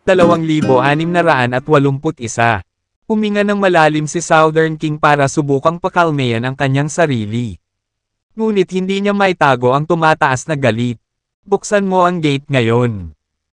2,681. Huminga ng malalim si Southern King para subukang pakalmayan ang kanyang sarili. Ngunit hindi niya maitago ang tumataas na galit. Buksan mo ang gate ngayon.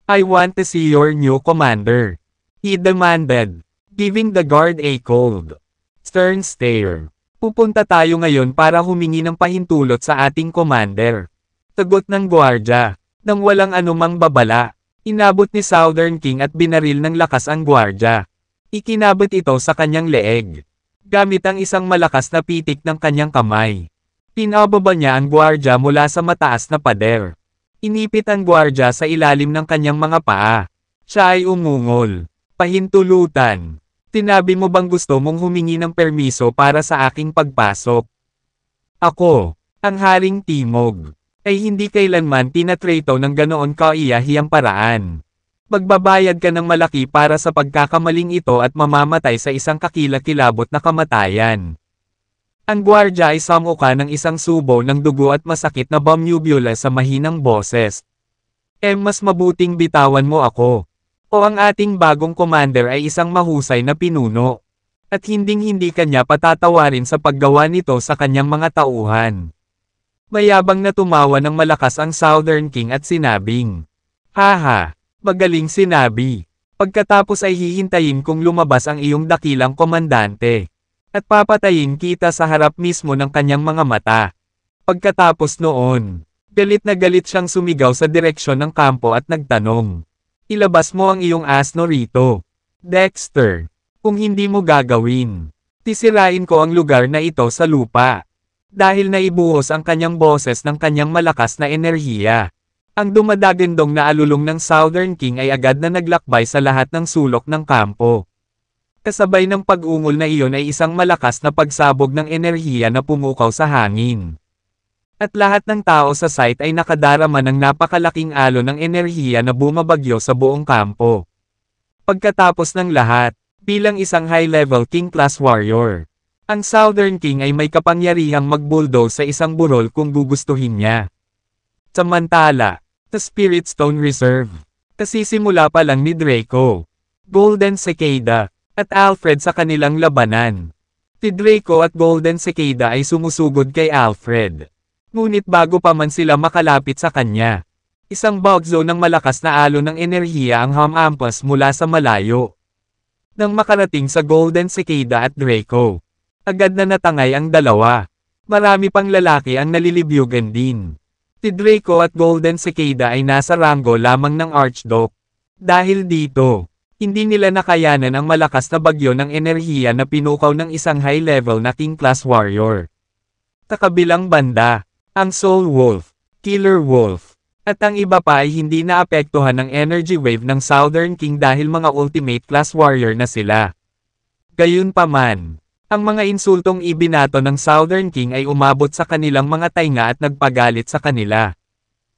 I want to see your new commander. He demanded, giving the guard a cold, stern stare. Pupunta tayo ngayon para humingi ng pahintulot sa ating commander. Tagot ng gwardya, nang walang anumang babala. Inabot ni Southern King at binaril ng lakas ang gwardya. Ikinabot ito sa kanyang leeg, gamit ang isang malakas na pitik ng kanyang kamay. Pinababa niya ang gwardya mula sa mataas na pader. Inipit ang gwardya sa ilalim ng kanyang mga paa. Siya ay umungol. Pahintulutan. Tinabi mo bang gusto mong humingi ng permiso para sa aking pagpasok? Ako, ang Haring Timog, ay hindi kailanman tinatrato ng ganoon kaiyahiyang paraan. Magbabayad ka ng malaki para sa pagkakamaling ito at mamamatay sa isang kakilakilabot na kamatayan. Ang gwardya ay samuka ng isang subo ng dugo at masakit na bumubula sa mahinang boses. Mas mabuting bitawan mo ako. O ang ating bagong commander ay isang mahusay na pinuno. At hinding-hindi kanya patatawarin sa paggawa nito sa kanyang mga tauhan. Mayabang na tumawa ng malakas ang Southern King at sinabing, "Haha, magaling sinabi. Pagkatapos ay hihintayin kung lumabas ang iyong dakilang komandante. At papatayin kita sa harap mismo ng kanyang mga mata." Pagkatapos noon, galit na galit siyang sumigaw sa direksyon ng kampo at nagtanong, "Ilabas mo ang iyong asno rito, Dexter. Kung hindi mo gagawin, tisirain ko ang lugar na ito sa lupa." Dahil naibuhos ang kanyang boses ng kanyang malakas na enerhiya. Ang dumadagandong na alulong ng Southern King ay agad na naglakbay sa lahat ng sulok ng kampo. Kasabay ng pag-ungol na iyon ay isang malakas na pagsabog ng enerhiya na pumukaw sa hangin. At lahat ng tao sa site ay nakadarama ng napakalaking alon ng enerhiya na bumabagyo sa buong kampo. Pagkatapos ng lahat, bilang isang high-level King-class warrior, ang Southern King ay may kapangyarihang mag-bulldoze sa isang burol kung gugustuhin niya. Samantala, sa Spirit Stone Reserve, kasisimula pa lang ni Draco, Golden Cicada, at Alfred sa kanilang labanan. Si Draco at Golden Cicada ay sumusugod kay Alfred. Ngunit bago pa man sila makalapit sa kanya, isang bugzo ng malakas na alon ng enerhiya ang hamampas mula sa malayo. Nang makarating sa Golden Cicada at Draco, agad na natangay ang dalawa. Marami pang lalaki ang nalilibyugan din. Si Draco at Golden Cicada ay nasa ranggo lamang ng Archduke. Dahil dito, hindi nila nakayanan ang malakas na bagyo ng enerhiya na pinukaw ng isang high-level na King-class warrior. Sa kabilang banda, ang Soul Wolf, Killer Wolf, at ang iba pa ay hindi naapektuhan ng energy wave ng Southern King dahil mga ultimate class warrior na sila. Gayunpaman, ang mga insultong ibinato ng Southern King ay umabot sa kanilang mga tainga at nagpagalit sa kanila.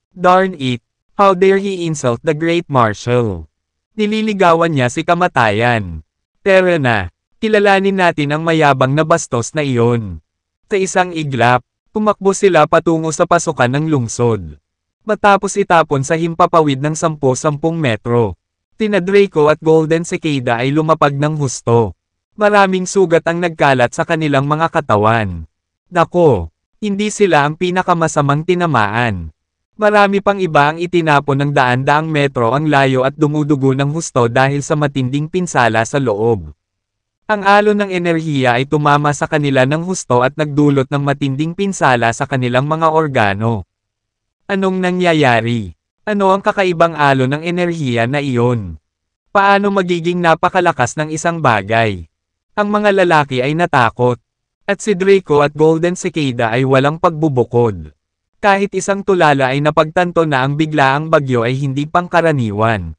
Darn it, how dare he insult the Great Marshal? Nililigawan niya si kamatayan. Tara na, kilalanin natin ang mayabang na bastos na iyon. Sa isang iglap, tumakbo sila patungo sa pasukan ng lungsod. Matapos itapon sa himpapawid ng 10-10 metro, sina Draco at Golden Cicada ay lumapag ng husto. Maraming sugat ang nagkalat sa kanilang mga katawan. Nako, hindi sila ang pinakamasamang tinamaan. Marami pang iba ang itinapon ng daan-daang metro ang layo at dumudugo ng husto dahil sa matinding pinsala sa loob. Ang alon ng enerhiya ay tumama sa kanila ng husto at nagdulot ng matinding pinsala sa kanilang mga organo. Anong nangyayari? Ano ang kakaibang alon ng enerhiya na iyon? Paano magiging napakalakas ng isang bagay? Ang mga lalaki ay natakot. At si Draco at Golden Cicada ay walang pagbubukod. Kahit isang tulala ay napagtanto na ang biglaang bagyo ay hindi pangkaraniwan.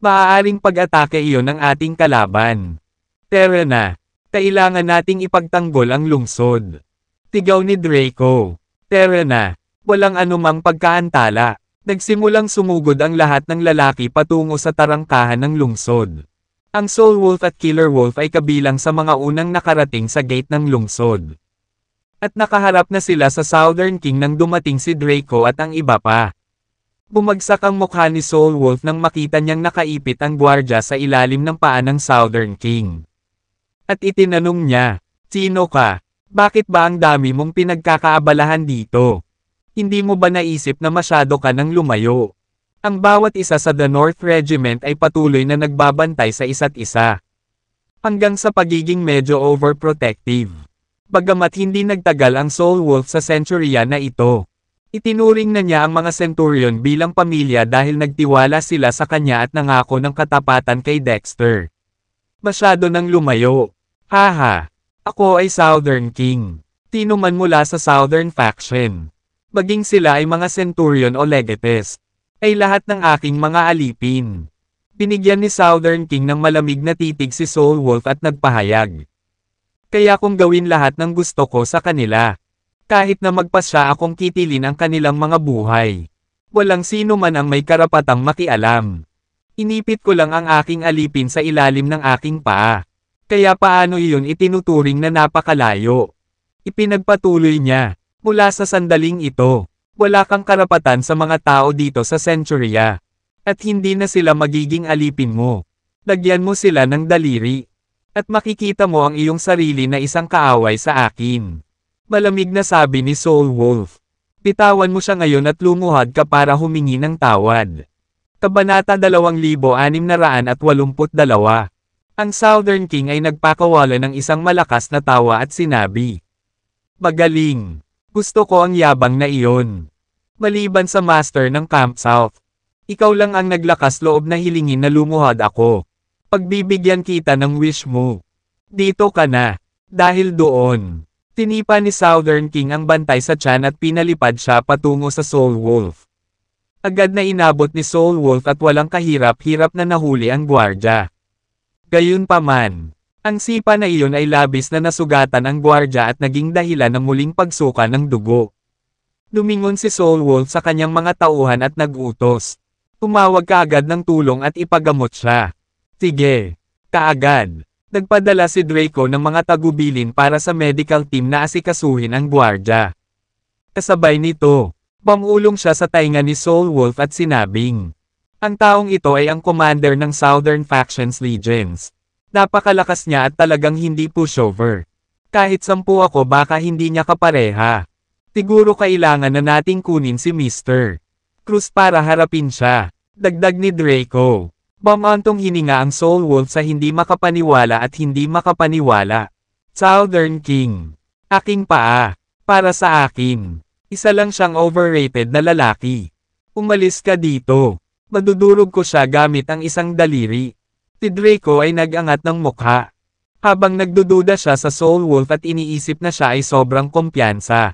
Maaaring pag-atake iyon ng ating kalaban. Tara na, kailangan nating ipagtanggol ang lungsod. Tigaw ni Draco. Tara na, walang anumang pagkaantala. Nagsimulang sumugod ang lahat ng lalaki patungo sa tarangkahan ng lungsod. Ang Soul Wolf at Killer Wolf ay kabilang sa mga unang nakarating sa gate ng lungsod. At nakaharap na sila sa Southern King nang dumating si Draco at ang iba pa. Bumagsak ang mukha ni Soul Wolf nang makita niyang nakaipit ang gwardya sa ilalim ng paa ng Southern King. At itinanong niya, "Sino ka? Bakit ba ang dami mong pinagkakaabalahan dito? Hindi mo ba naisip na masyado ka nang lumayo?" Ang bawat isa sa The North Regiment ay patuloy na nagbabantay sa isa't isa. Hanggang sa pagiging medyo overprotective. Bagamat hindi nagtagal ang Soul Wolf sa senturya na ito. Itinuring na niya ang mga Centurion bilang pamilya dahil nagtiwala sila sa kanya at nangako ng katapatan kay Dexter. Masyado nang lumayo. Haha. Ako ay Southern King. Sino man mula sa Southern faction. Maging sila ay mga Centurion o Legates. Ay lahat ng aking mga alipin. Binigyan ni Southern King ng malamig na titig si Soul Wolf at nagpahayag. Kaya kung gawin lahat ng gusto ko sa kanila. Kahit na magpasya akong kitilin ang kanilang mga buhay. Walang sino man ang may karapatang makialam. Inipit ko lang ang aking alipin sa ilalim ng aking paa. Kaya paano iyon itinuturing na napakalayo? Ipinagpatuloy niya, mula sa sandaling ito, wala kang karapatan sa mga tao dito sa senturya. At hindi na sila magiging alipin mo. Lagyan mo sila ng daliri. At makikita mo ang iyong sarili na isang kaaway sa akin. Malamig na sabi ni Soul Wolf. Bitawan mo siya ngayon at lumuhad ka para humingi ng tawad. Kabanata 2682. Ang Southern King ay nagpakawala ng isang malakas na tawa at sinabi. Magaling. Gusto ko ang yabang na iyon. Maliban sa master ng Camp South. Ikaw lang ang naglakas loob na hilingin na lumuhad ako. Pagbibigyan kita ng wish mo. Dito ka na. Dahil doon. Tinipa ni Southern King ang bantay sa tiyan at pinalipad siya patungo sa Soul Wolf. Agad na inabot ni Soul Wolf at walang kahirap-hirap na nahuli ang gwardya. Gayunpaman, ang sipa na iyon ay labis na nasugatan ang gwardya at naging dahilan ng muling pagsuka ng dugo. Lumingon si Soul Wolf sa kanyang mga tauhan at nag-utos. Tumawag kaagad ng tulong at ipagamot siya. Sige, kaagad. Nagpadala si Draco ng mga tagubilin para sa medical team na asikasuhin ang gwardya. Kasabay nito, pamulong siya sa tainga ni Soul Wolf at sinabing, ang taong ito ay ang commander ng Southern Factions Legions. Napakalakas niya at talagang hindi pushover. Kahit 10 ako baka hindi niya kapareha. Siguro kailangan na nating kunin si Mr. Cruz para harapin siya. Dagdag ni Draco. Bamantong hininga ang Soul Wolf sa hindi makapaniwala at hindi makapaniwala. Southern King. Aking paa. Para sa akin. Isa lang siyang overrated na lalaki. Umalis ka dito. Madudurog ko siya gamit ang isang daliri. Si Draco ay nag-angat ng mukha. Habang nagdududa siya sa Soul Wolf at iniisip na siya ay sobrang kumpiyansa.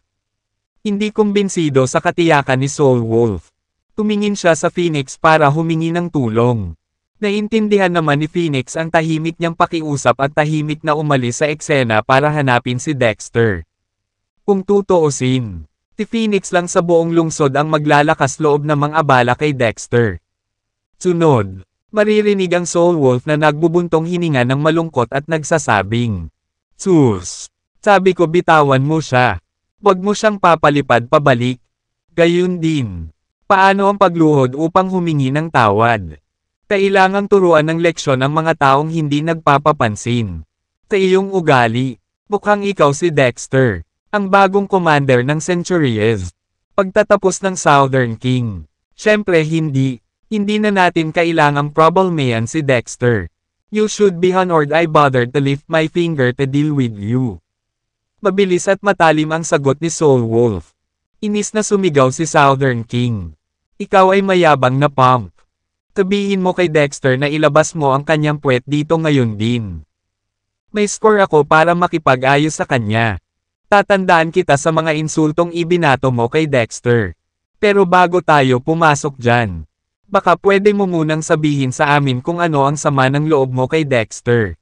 Hindi kumbinsido sa katiyakan ni Soul Wolf. Tumingin siya sa Phoenix para humingi ng tulong. Naintindihan naman ni Phoenix ang tahimik niyang pakiusap at tahimik na umalis sa eksena para hanapin si Dexter. Kung tutuusin, si Phoenix lang sa buong lungsod ang maglalakas loob na mang-abala kay Dexter. Sunod, maririnig ang Soul Wolf na nagbubuntong hininga ng malungkot at nagsasabing, "Sus, sabi ko bitawan mo siya. Huwag mo siyang papalipad pabalik." Gayun din, paano ang pagluhod upang humingi ng tawad? Kailangang turuan ng leksyon ang mga taong hindi nagpapapansin. Sa iyong ugali, mukhang ikaw si Dexter, ang bagong commander ng Centuries. Pagtatapos ng Southern King. Siyempre hindi na natin kailangang problemayan si Dexter. You should be honored I bothered to lift my finger to deal with you. Mabilis at matalim ang sagot ni Soul Wolf. Inis na sumigaw si Southern King. Ikaw ay mayabang na pump. Sabihin mo kay Dexter na ilabas mo ang kanyang puwet dito ngayon din. May score ako para makipag-ayos sa kanya. Tatandaan kita sa mga insultong ibinato mo kay Dexter. Pero bago tayo pumasok dyan, baka pwede mo munang sabihin sa amin kung ano ang sama ng loob mo kay Dexter.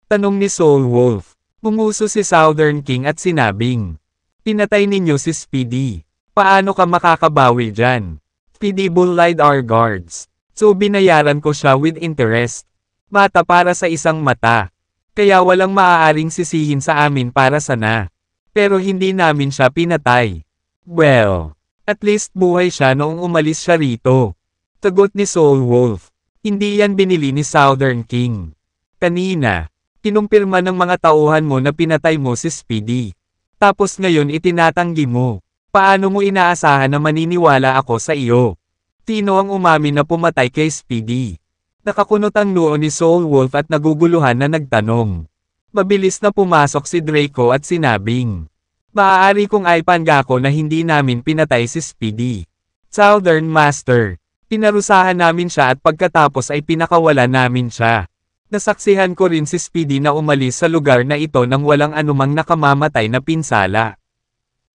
Tanong ni Soul Wolf. Pumuso si Southern King at sinabing, pinatay ninyo si Speedy. Paano ka makakabawi dyan? Speedy bullied our guards. So binayaran ko siya with interest. Mata para sa isang mata. Kaya walang maaaring sisihin sa amin para sana. Pero hindi namin siya pinatay. Well, At least buhay siya noong umalis siya rito. Tagot ni Soul Wolf. Hindi yan binili ni Southern King. Kanina, kinumpirma ng mga tauhan mo na pinatay mo si Speedy. Tapos ngayon itinatanggi mo. Paano mo inaasahan na maniniwala ako sa iyo? Tino ang umamin na pumatay kay Speedy. Nakakunot ang noo ni Soul Wolf at naguguluhan na nagtanong. Mabilis na pumasok si Draco at sinabing, maaari kong aipangako ko na hindi namin pinatay si Speedy. Southern Master, pinarusahan namin siya at pagkatapos ay pinakawalan namin siya. Nasaksihan ko rin si Speedy na umalis sa lugar na ito nang walang anumang nakamamatay na pinsala.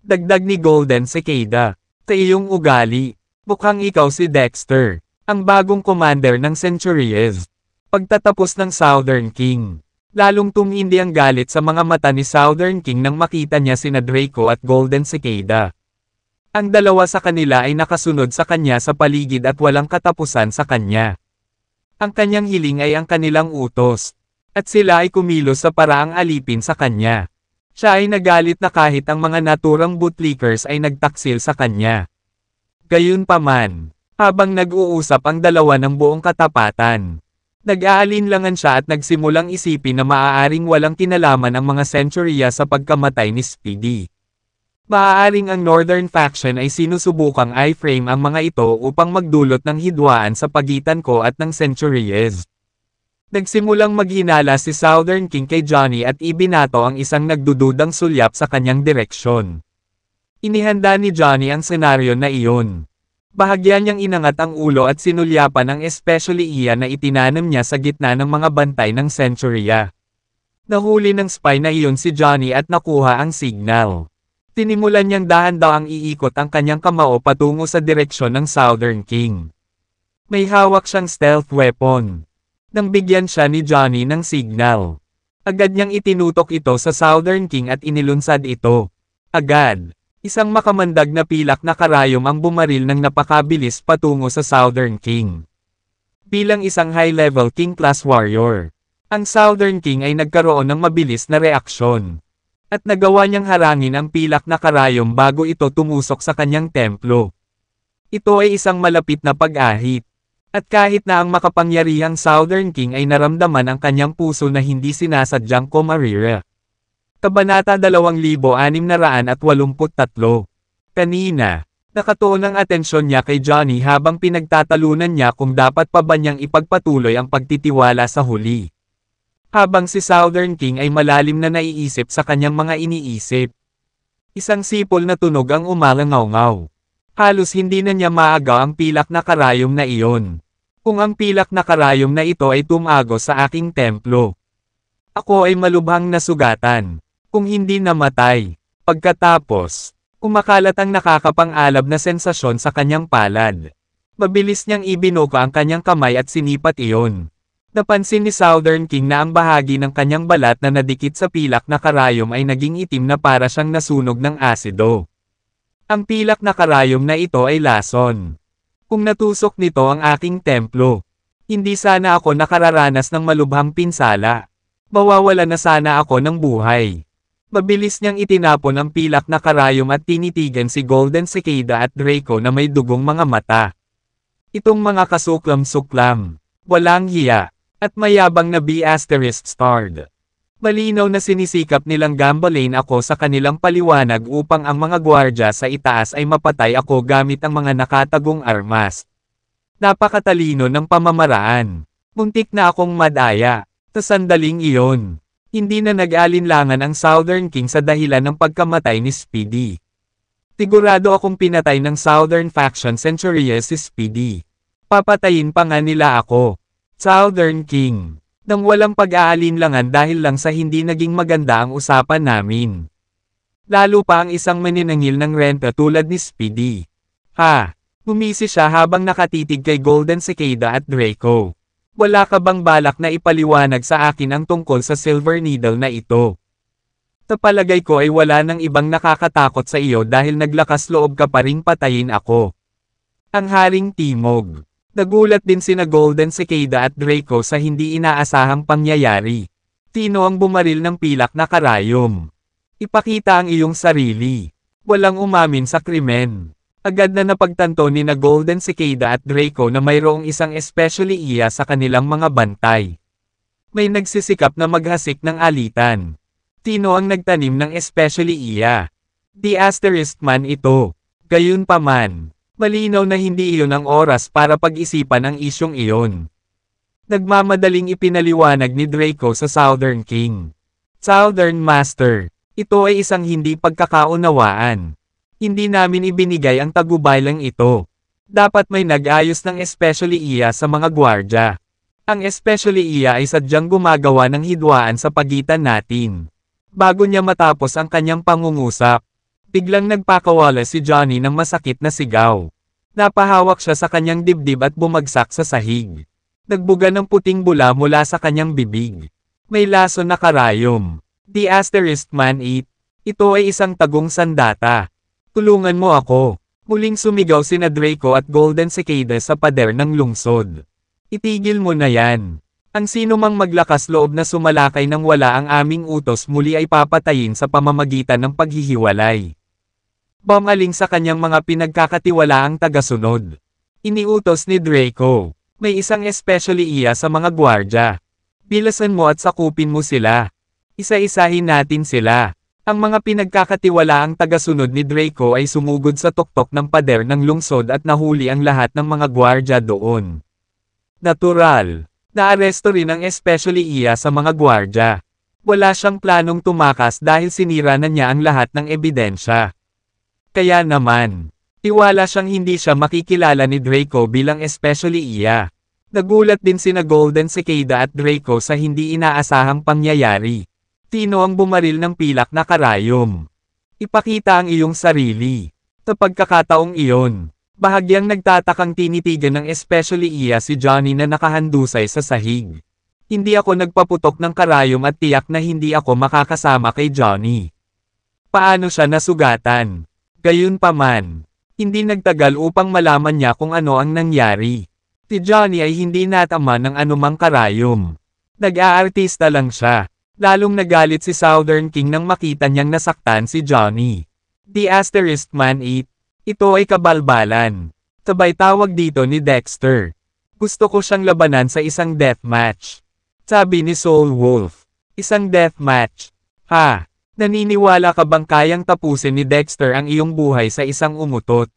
Dagdag ni Golden Cicada, sa iyong ugali, mukhang ikaw si Dexter, ang bagong commander ng Centuries. Pagtatapos ng Southern King. Lalong tumindi ang galit sa mga mata ni Southern King nang makita niya sina Draco at Golden Cicada. Ang dalawa sa kanila ay nakasunod sa kanya sa paligid at walang katapusan sa kanya. Ang kanyang hiling ay ang kanilang utos, at sila ay kumilos sa paraang alipin sa kanya. Siya ay nagalit na kahit ang mga naturang bootlickers ay nagtaksil sa kanya. Gayunpaman, habang nag-uusap ang dalawa ng buong katapatan, nag-aalinlangan siya at nagsimulang isipin na maaaring walang kinalaman ang mga Centuria sa pagkamatay ni Speedy. Maaaring ang Northern Faction ay sinusubukang i-frame ang mga ito upang magdulot ng hidwaan sa pagitan ko at ng Centuries. Nagsimulang maghinala si Southern King kay Johnny at ibinato ang isang nagdududang sulyap sa kanyang direksyon. Inihanda ni Johnny ang senaryo na iyon. Bahagya niyang inangat ang ulo at sinulyapan ang especially iyan na itinanam niya sa gitna ng mga bantay ng Centuria. Nahuli ng spy na iyon si Johnny at nakuha ang signal. Tinimulan niyang dahan-dahang iikot ang kanyang kamao patungo sa direksyon ng Southern King. May hawak siyang stealth weapon. Nang bigyan siya ni Johnny ng signal, agad niyang itinutok ito sa Southern King at inilunsad ito. Agad. Isang makamandag na pilak na karayom ang bumaril ng napakabilis patungo sa Southern King. Bilang isang high-level King-class warrior, ang Southern King ay nagkaroon ng mabilis na reaksyon. At nagawa niyang harangin ang pilak na karayom bago ito tumusok sa kanyang templo. Ito ay isang malapit na pag-ahit. At kahit na ang makapangyarihang Southern King ay naramdaman ang kanyang puso na hindi sinasadyang kumarira. Kabanata 2683. Kanina, nakatuon ang atensyon niya kay Johnny habang pinagtatalunan niya kung dapat pa ba niyang ipagpatuloy ang pagtitiwala sa huli. Habang si Southern King ay malalim na naiisip sa kanyang mga iniisip. Isang sipol na tunog ang umalangaw-ngaw. Halos hindi na niya maagaw ang pilak na karayom na iyon. Kung ang pilak na karayom na ito ay tumago sa aking templo, ako ay malubhang nasugatan. Kung hindi namatay. Pagkatapos, kumakalat ang nakakapang-alab na sensasyon sa kanyang palad. Mabilis niyang ibinuka ang kanyang kamay at sinipat iyon. Napansin ni Southern King na ang bahagi ng kanyang balat na nadikit sa pilak na karayom ay naging itim na para siyang nasunog ng asido. Ang pilak na karayom na ito ay lason. Kung natusok nito ang aking templo, hindi sana ako nakararanas ng malubhang pinsala. Mawawala na sana ako ng buhay. Mabilis niyang itinapon ang pilak na karayom at tinitigan si Golden Cicada at Draco na may dugong mga mata. Itong mga kasuklam-suklam, walang hiya, at mayabang na B****starred. Malinaw na sinisikap nilang gambalain ako sa kanilang paliwanag upang ang mga gwardya sa itaas ay mapatay ako gamit ang mga nakatagong armas. Napakatalino ng pamamaraan. Muntik na akong madaya. Sa sandaling iyon, hindi na nag-alinlangan ang Southern King sa dahilan ng pagkamatay ni Speedy. Sigurado akong pinatay ng Southern Faction Centuries si Speedy. Papatayin pa nga nila ako. Southern King. Nang walang pag-aalinlangan dahil lang sa hindi naging maganda ang usapan namin. Lalo pa ang isang maninangil ng renta tulad ni Speedy. Ha! Humisi siya habang nakatitig kay Golden Cicada at Draco. Wala ka bang balak na ipaliwanag sa akin ang tungkol sa Silver Needle na ito? Sa palagay ko ay wala nang ibang nakakatakot sa iyo dahil naglakas loob ka pa ring patayin ako. Ang Haring Timog. Nagulat din sina Golden Cicada at Draco sa hindi inaasahang pangyayari. Sino ang bumaril ng pilak na karayom? Ipakita ang iyong sarili. Walang umamin sa krimen. Agad na napagtanto ni na Golden Cicada at Draco na mayroong isang especially iya sa kanilang mga bantay. May nagsisikap na maghasik ng alitan. Sino ang nagtanim ng especially iya? The Asterisk man ito. Gayunpaman, malinaw na hindi iyon ang oras para pag-isipan ang isyong iyon. Nagmamadaling ipinaliwanag ni Draco sa Southern King. Southern Master, ito ay isang hindi pagkakaunawaan. Hindi namin ibinigay ang tagubaylang ito. Dapat may nag-ayos ng especially iya sa mga gwardya. Ang especially iya ay sadyang gumagawa ng hidwaan sa pagitan natin. Bago niya matapos ang kanyang pangungusap, biglang nagpakawala si Johnny ng masakit na sigaw. Napahawak siya sa kanyang dibdib at bumagsak sa sahig. Nagbuga ng puting bula mula sa kanyang bibig. May laso na karayom. The Asterisk man it. Ito ay isang tagong sandata. Tulungan mo ako. Muling sumigaw sina Draco at Golden Cicada sa pader ng lungsod. Itigil mo na yan. Ang sino mang maglakas loob na sumalakay nang wala ang aming utos muli ay papatayin sa pamamagitan ng paghihiwalay. Bumaling sa kanyang mga pinagkakatiwalaang tagasunod. Iniutos ni Draco. May isang especially iya sa mga gwardya. Bilasan mo at sakupin mo sila. Isa-isahin natin sila. Ang mga pinagkakatiwalaang tagasunod ni Draco ay sumugod sa tuktok ng pader ng lungsod at nahuli ang lahat ng mga gwardya doon. Natural. Naaresto rin ang especially iya sa mga gwardya. Wala siyang planong tumakas dahil sinira na niya ang lahat ng ebidensya. Kaya naman, tiwala siyang hindi siya makikilala ni Draco bilang especially iya. Nagulat din sina Golden Cicada at Draco sa hindi inaasahang pangyayari. Sino ang bumaril ng pilak na karayom? Ipakita ang iyong sarili. Sa pagkakataong iyon, bahagyang nagtatakang tinitigan ng especially iya si Johnny na nakahandusay sa sahig. Hindi ako nagpaputok ng karayom at tiyak na hindi ako makakasama kay Johnny. Paano siya nasugatan? Gayunpaman, hindi nagtagal upang malaman niya kung ano ang nangyari. Si Johnny ay hindi natama ng anumang karayom. Nag-aartista lang siya. Lalong nagalit si Southern King nang makita niyang nasaktan si Johnny. The Asterisk man it. Ito ay kabalbalan. Sabay tawag dito ni Dexter. Gusto ko siyang labanan sa isang deathmatch. Sabi ni Soul Wolf. Isang deathmatch. Ha? Naniniwala ka bang kayang tapusin ni Dexter ang iyong buhay sa isang umutot?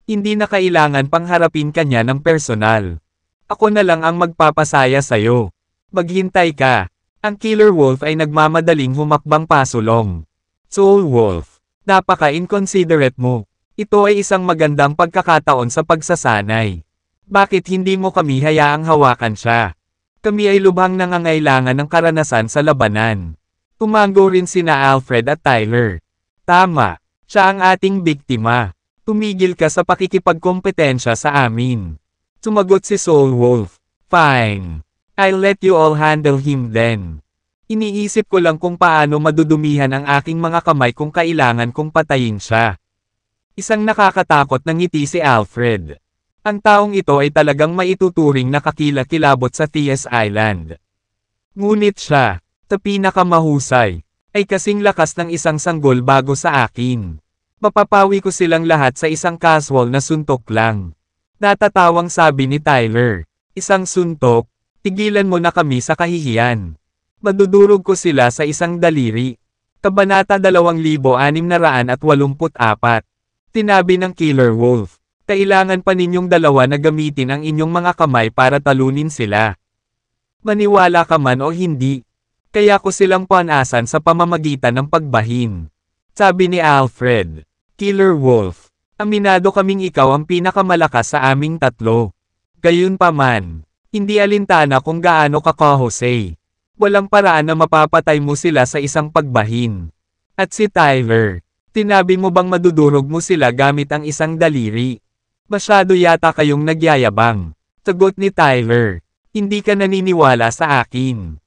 Hindi na kailangan pang harapin kanya ng personal. Ako na lang ang magpapasaya sa'yo. Maghintay ka. Ang Killer Wolf ay nagmamadaling humakbang pasulong. Soul Wolf, napaka-inconsiderate mo. Ito ay isang magandang pagkakataon sa pagsasanay. Bakit hindi mo kami hayaang hawakan siya? Kami ay lubhang nangangailangan ng karanasan sa labanan. Tumango rin sina Alfred at Tyler. Tama, siya ang ating biktima. Tumigil ka sa pakikipagkompetensya sa amin. Sumagot si Soul Wolf. Fine. I'll let you all handle him then. Iniisip ko lang kung paano madudumihan ang aking mga kamay kung kailangan kong patayin siya. Isang nakakatakot na ngiti si Alfred. Ang taong ito ay talagang maituturing na kakilakilabot sa Thias Island. Ngunit siya, sa pinakamahusay, ay kasing lakas ng isang sanggol bago sa akin. Mapapawi ko silang lahat sa isang casual na suntok lang. Natatawang sabi ni Tyler. Isang suntok? Tigilan mo na kami sa kahihiyan. Madudurog ko sila sa isang daliri. Kabanata 2684. Tinabi ng Killer Wolf. Kailangan pa ninyong dalawa na gamitin ang inyong mga kamay para talunin sila. Maniwala ka man o hindi. Kaya ko silang panasan sa pamamagitan ng pagbahin. Sabi ni Alfred. Killer Wolf. Aminado kaming ikaw ang pinakamalakas sa aming tatlo. Gayunpaman. Hindi alintana kung gaano ka ka-Jose. Walang paraan na mapapatay mo sila sa isang pagbahin. At si Tyler, tinabi mo bang madudurog mo sila gamit ang isang daliri? Masyado yata kayong nagyayabang. Sagot ni Tyler, hindi ka naniniwala sa akin.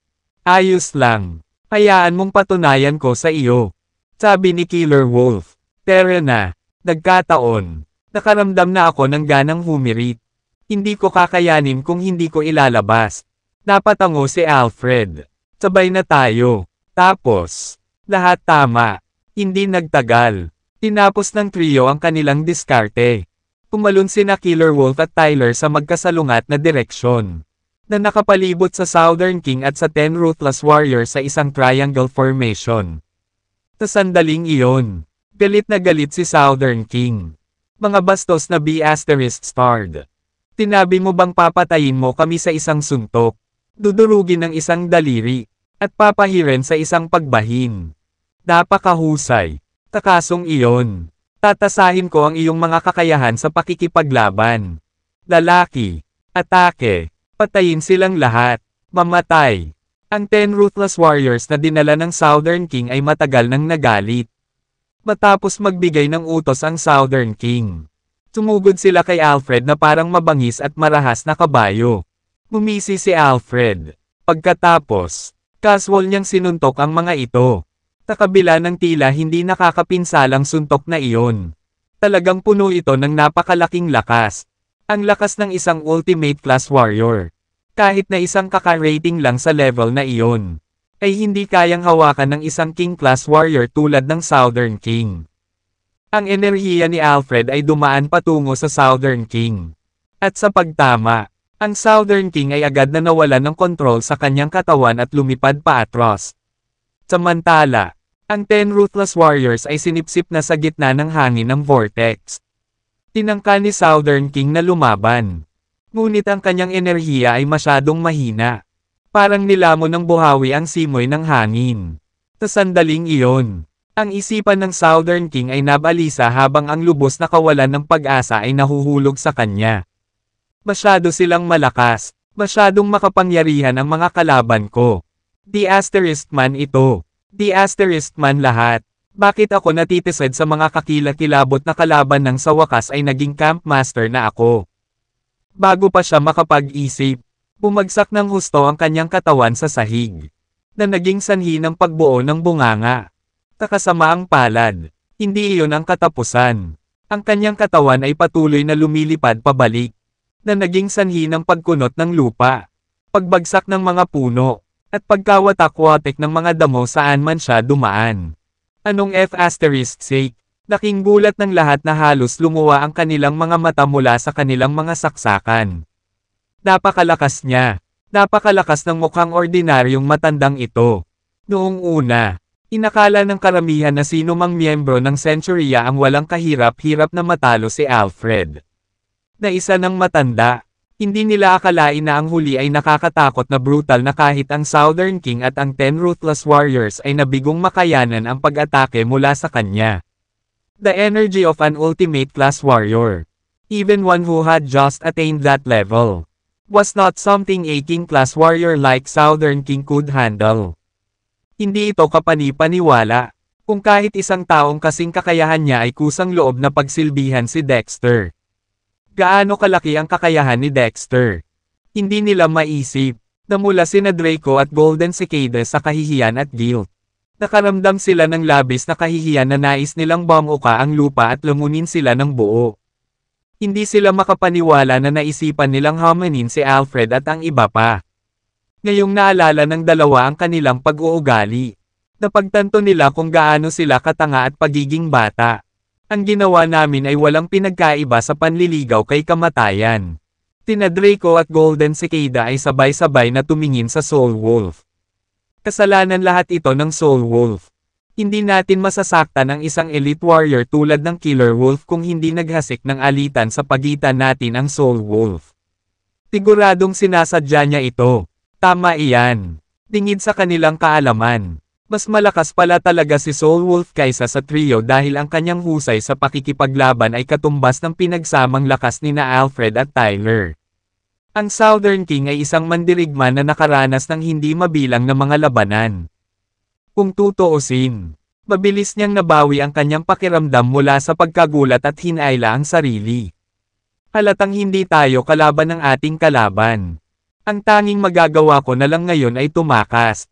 Ayos lang. Hayaan mong patunayan ko sa iyo. Sabi ni Killer Wolf. Pero na, nagkataon. Nakaramdam na ako ng ganang humirit. Hindi ko kakayanin kung hindi ko ilalabas. Napatango si Alfred. Sabay na tayo. Tapos, lahat tama. Hindi nagtagal. Tinapos ng trio ang kanilang diskarte. Pumalun sina Killer Wolf at Tyler sa magkasalungat na direksyon, na nakapalibot sa Southern King at sa 10 Ruthless Warriors sa isang triangle formation. Sa sandaling iyon, galit na galit si Southern King. Mga bastos na B***starred. Tinabi mo bang papatayin mo kami sa isang suntok, dudurugin ng isang daliri, at papahirin sa isang pagbahin? Napakahusay. Takasong iyon. Tatasahin ko ang iyong mga kakayahan sa pakikipaglaban. Lalaki. Atake. Patayin silang lahat. Mamatay. Ang 10 Ruthless Warriors na dinala ng Southern King ay matagal nang nagalit. Matapos magbigay ng utos ang Southern King, tumugod sila kay Alfred na parang mabangis at marahas na kabayo. Mumisi si Alfred. Pagkatapos, casual niyang sinuntok ang mga ito. Sa kabila ng tila hindi nakakapinsalang suntok na iyon. Talagang puno ito ng napakalaking lakas. Ang lakas ng isang ultimate class warrior. Kahit na isang kaka-rating lang sa level na iyon, ay hindi kayang hawakan ng isang king class warrior tulad ng Southern King. Ang enerhiya ni Alfred ay dumaan patungo sa Southern King. At sa pagtama, ang Southern King ay agad na nawalan ng kontrol sa kanyang katawan at lumipad paatros. Samantala, ang 10 Ruthless Warriors ay sinipsip na sa gitna ng hangin ng vortex. Tinangka ni Southern King na lumaban. Ngunit ang kanyang enerhiya ay masyadong mahina. Parang nilamon ng buhawi ang simoy ng hangin. Sa sandaling iyon, ang isipan ng Southern King ay nabalisa habang ang lubos na kawalan ng pag-asa ay nahuhulog sa kanya. Masyado silang malakas, masyadong makapangyarihan ang mga kalaban ko. The Asterisk Man ito. The Asterisk Man lahat. Bakit ako natitisod sa mga kakilakilabot na kalaban nang sa wakas ay naging campmaster na ako? Bago pa siya makapag-isip, bumagsak ng husto ang kanyang katawan sa sahig, na naging sanhi ng pagbuo ng bunganga. Kakasamaang palad, hindi iyon ang katapusan. Ang kanyang katawan ay patuloy na lumilipad pabalik, na naging sanhi ng pagkunot ng lupa, pagbagsak ng mga puno, at pagkawatak-watik ng mga damo saan man siya dumaan. Anong F***sake? Laking gulat ng lahat na halos lumuwa ang kanilang mga mata mula sa kanilang mga saksakan. Napakalakas niya. Napakalakas ng mukhang ordinaryong matandang ito. Noong una, inakala ng karamihan na sino mang miyembro ng Centuria ang walang kahirap-hirap na matalo si Alfred. Na isa ng matanda, hindi nila akalain na ang huli ay nakakatakot na brutal na kahit ang Southern King at ang 10 Ruthless Warriors ay nabigong makayanan ang pag-atake mula sa kanya. The energy of an ultimate class warrior, even one who had just attained that level, was not something a king class warrior like Southern King could handle. Hindi ito kapani-paniwala, kung kahit isang taong kasing kakayahan niya ay kusang loob na pagsilbihan si Dexter. Gaano kalaki ang kakayahan ni Dexter? Hindi nila maisip, na mula sina Draco at Golden Cicada sa kahihiyan at guilt. Nakaramdam sila ng labis na kahihiyan na nais nilang bamuka ang lupa at lamunin sila ng buo. Hindi sila makapaniwala na naisipan nilang hamanin si Alfred at ang iba pa. Ngayong naalala ng dalawa ang kanilang pag-uugali. Napagtanto nila kung gaano sila katanga at pagiging bata. Ang ginawa namin ay walang pinagkaiba sa panliligaw kay kamatayan. Tina Draco at Golden Cicada ay sabay-sabay na tumingin sa Soul Wolf. Kasalanan lahat ito ng Soul Wolf. Hindi natin masasaktan ang isang elite warrior tulad ng Killer Wolf kung hindi naghasik ng alitan sa pagitan natin ang Soul Wolf. Siguradong sinasadya niya ito. Tama iyan. Tingin sa kanilang kaalaman. Mas malakas pala talaga si Soul Wolf kaysa sa trio dahil ang kanyang husay sa pakikipaglaban ay katumbas ng pinagsamang lakas ni na Alfred at Tyler. Ang Southern King ay isang mandirigma na nakaranas ng hindi mabilang na mga labanan. Kung tutuusin, mabilis niyang nabawi ang kanyang pakiramdam mula sa pagkagulat at hinayla ang sarili. Halatang hindi tayo kalaban ng ating kalaban. Ang tanging magagawa ko na lang ngayon ay tumakas.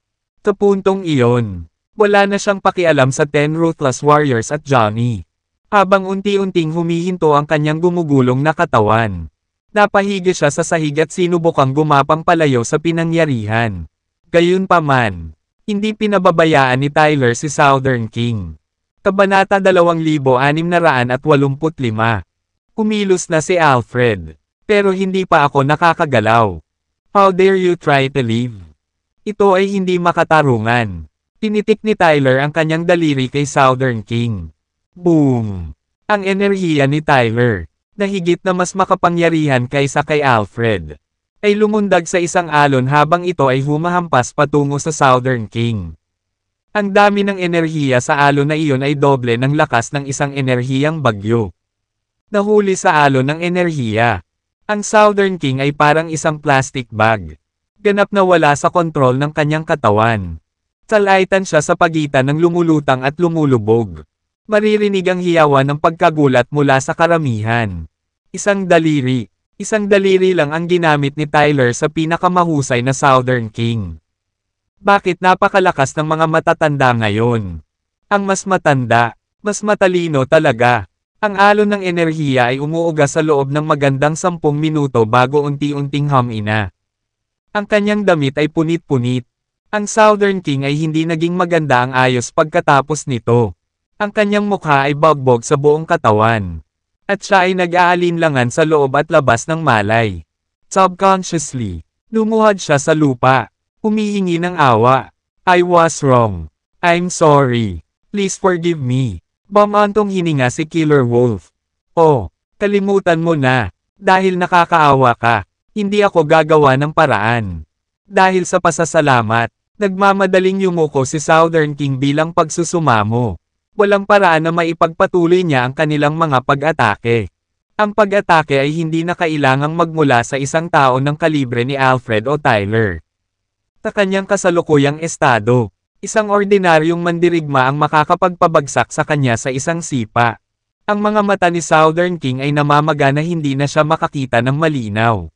Sa puntong iyon, wala na siyang pakialam sa 10 Ruthless Warriors at Johnny. Habang unti-unting humihinto ang kanyang gumugulong na katawan, napahigi siya sa sahig at sinubukang gumapang palayo sa pinangyarihan. Gayunpaman, hindi pinababayaan ni Tyler si Southern King. Kabanata 2685. Kumilos na si Alfred. Pero hindi pa ako nakakagalaw. How dare you try to leave? Ito ay hindi makatarungan. Tinitik ni Tyler ang kanyang daliri kay Southern King. Boom! Ang enerhiya ni Tyler, na higit na mas makapangyarihan kaysa kay Alfred, ay lumundag sa isang alon habang ito ay humahampas patungo sa Southern King. Ang dami ng enerhiya sa alon na iyon ay doble ng lakas ng isang enerhiyang bagyo. Nahuli sa alon ng enerhiya. Ang Southern King ay parang isang plastic bag. Ganap na wala sa kontrol ng kanyang katawan. Salaitan siya sa pagitan ng lumulutang at lumulubog. Maririnig ang hiyawan ng pagkagulat mula sa karamihan. Isang daliri lang ang ginamit ni Tyler sa pinakamahusay na Southern King. Bakit napakalakas ng mga matatanda ngayon? Ang mas matanda, mas matalino talaga. Ang alon ng enerhiya ay umuuga sa loob ng magandang 10 minuto bago unti-unting humina. Ang kanyang damit ay punit-punit. Ang Southern King ay hindi naging maganda ang ayos pagkatapos nito. Ang kanyang mukha ay bagbog sa buong katawan. At siya ay nag-aalinlangan sa loob at labas ng malay. Subconsciously, lumuhad siya sa lupa. Humihingi ng awa. I was wrong. I'm sorry. Please forgive me. Bumantong hininga si Killer Wolf. Oh, kalimutan mo na. Dahil nakakaawa ka, hindi ako gagawa ng paraan. Dahil sa pasasalamat, nagmamadaling yumuko si Southern King bilang pagsusumamo. Walang paraan na maipagpatuloy niya ang kanilang mga pag-atake. Ang pag-atake ay hindi na kailangang magmula sa isang tao ng kalibre ni Alfred o Tyler. Sa kanyang kasalukuyang estado, isang ordinaryong mandirigma ang makakapagpabagsak sa kanya sa isang sipa. Ang mga mata ni Southern King ay namamaga na hindi na siya makakita ng malinaw.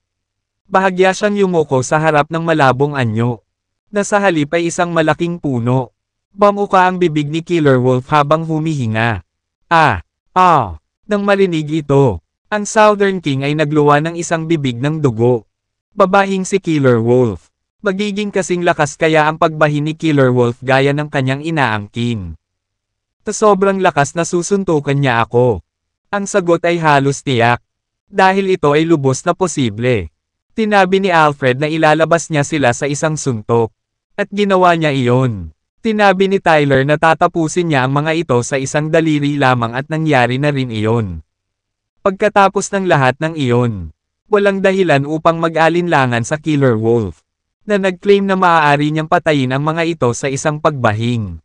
Bahagya siyang yumuko sa harap ng malabong anyo. Nasa halip ay isang malaking puno. Bamuka ang bibig ni Killer Wolf habang humihinga. Nang marinig ito, ang Southern King ay nagluwa ng isang bibig ng dugo. Babahing si Killer Wolf. Magiging kasing lakas kaya ang pagbahi ni Killer Wolf gaya ng kanyang inaangkin. Sa sobrang lakas na susuntukan niya ako. Ang sagot ay halos tiyak. Dahil ito ay lubos na posible. Tinabi ni Alfred na ilalabas niya sila sa isang suntok. At ginawa niya iyon. Tinabi ni Tyler na tatapusin niya ang mga ito sa isang daliri lamang at nangyari na rin iyon. Pagkatapos ng lahat ng iyon, walang dahilan upang mag-alinlangan sa Killer Wolf, na nag-claim na maaari niyang patayin ang mga ito sa isang pagbahing.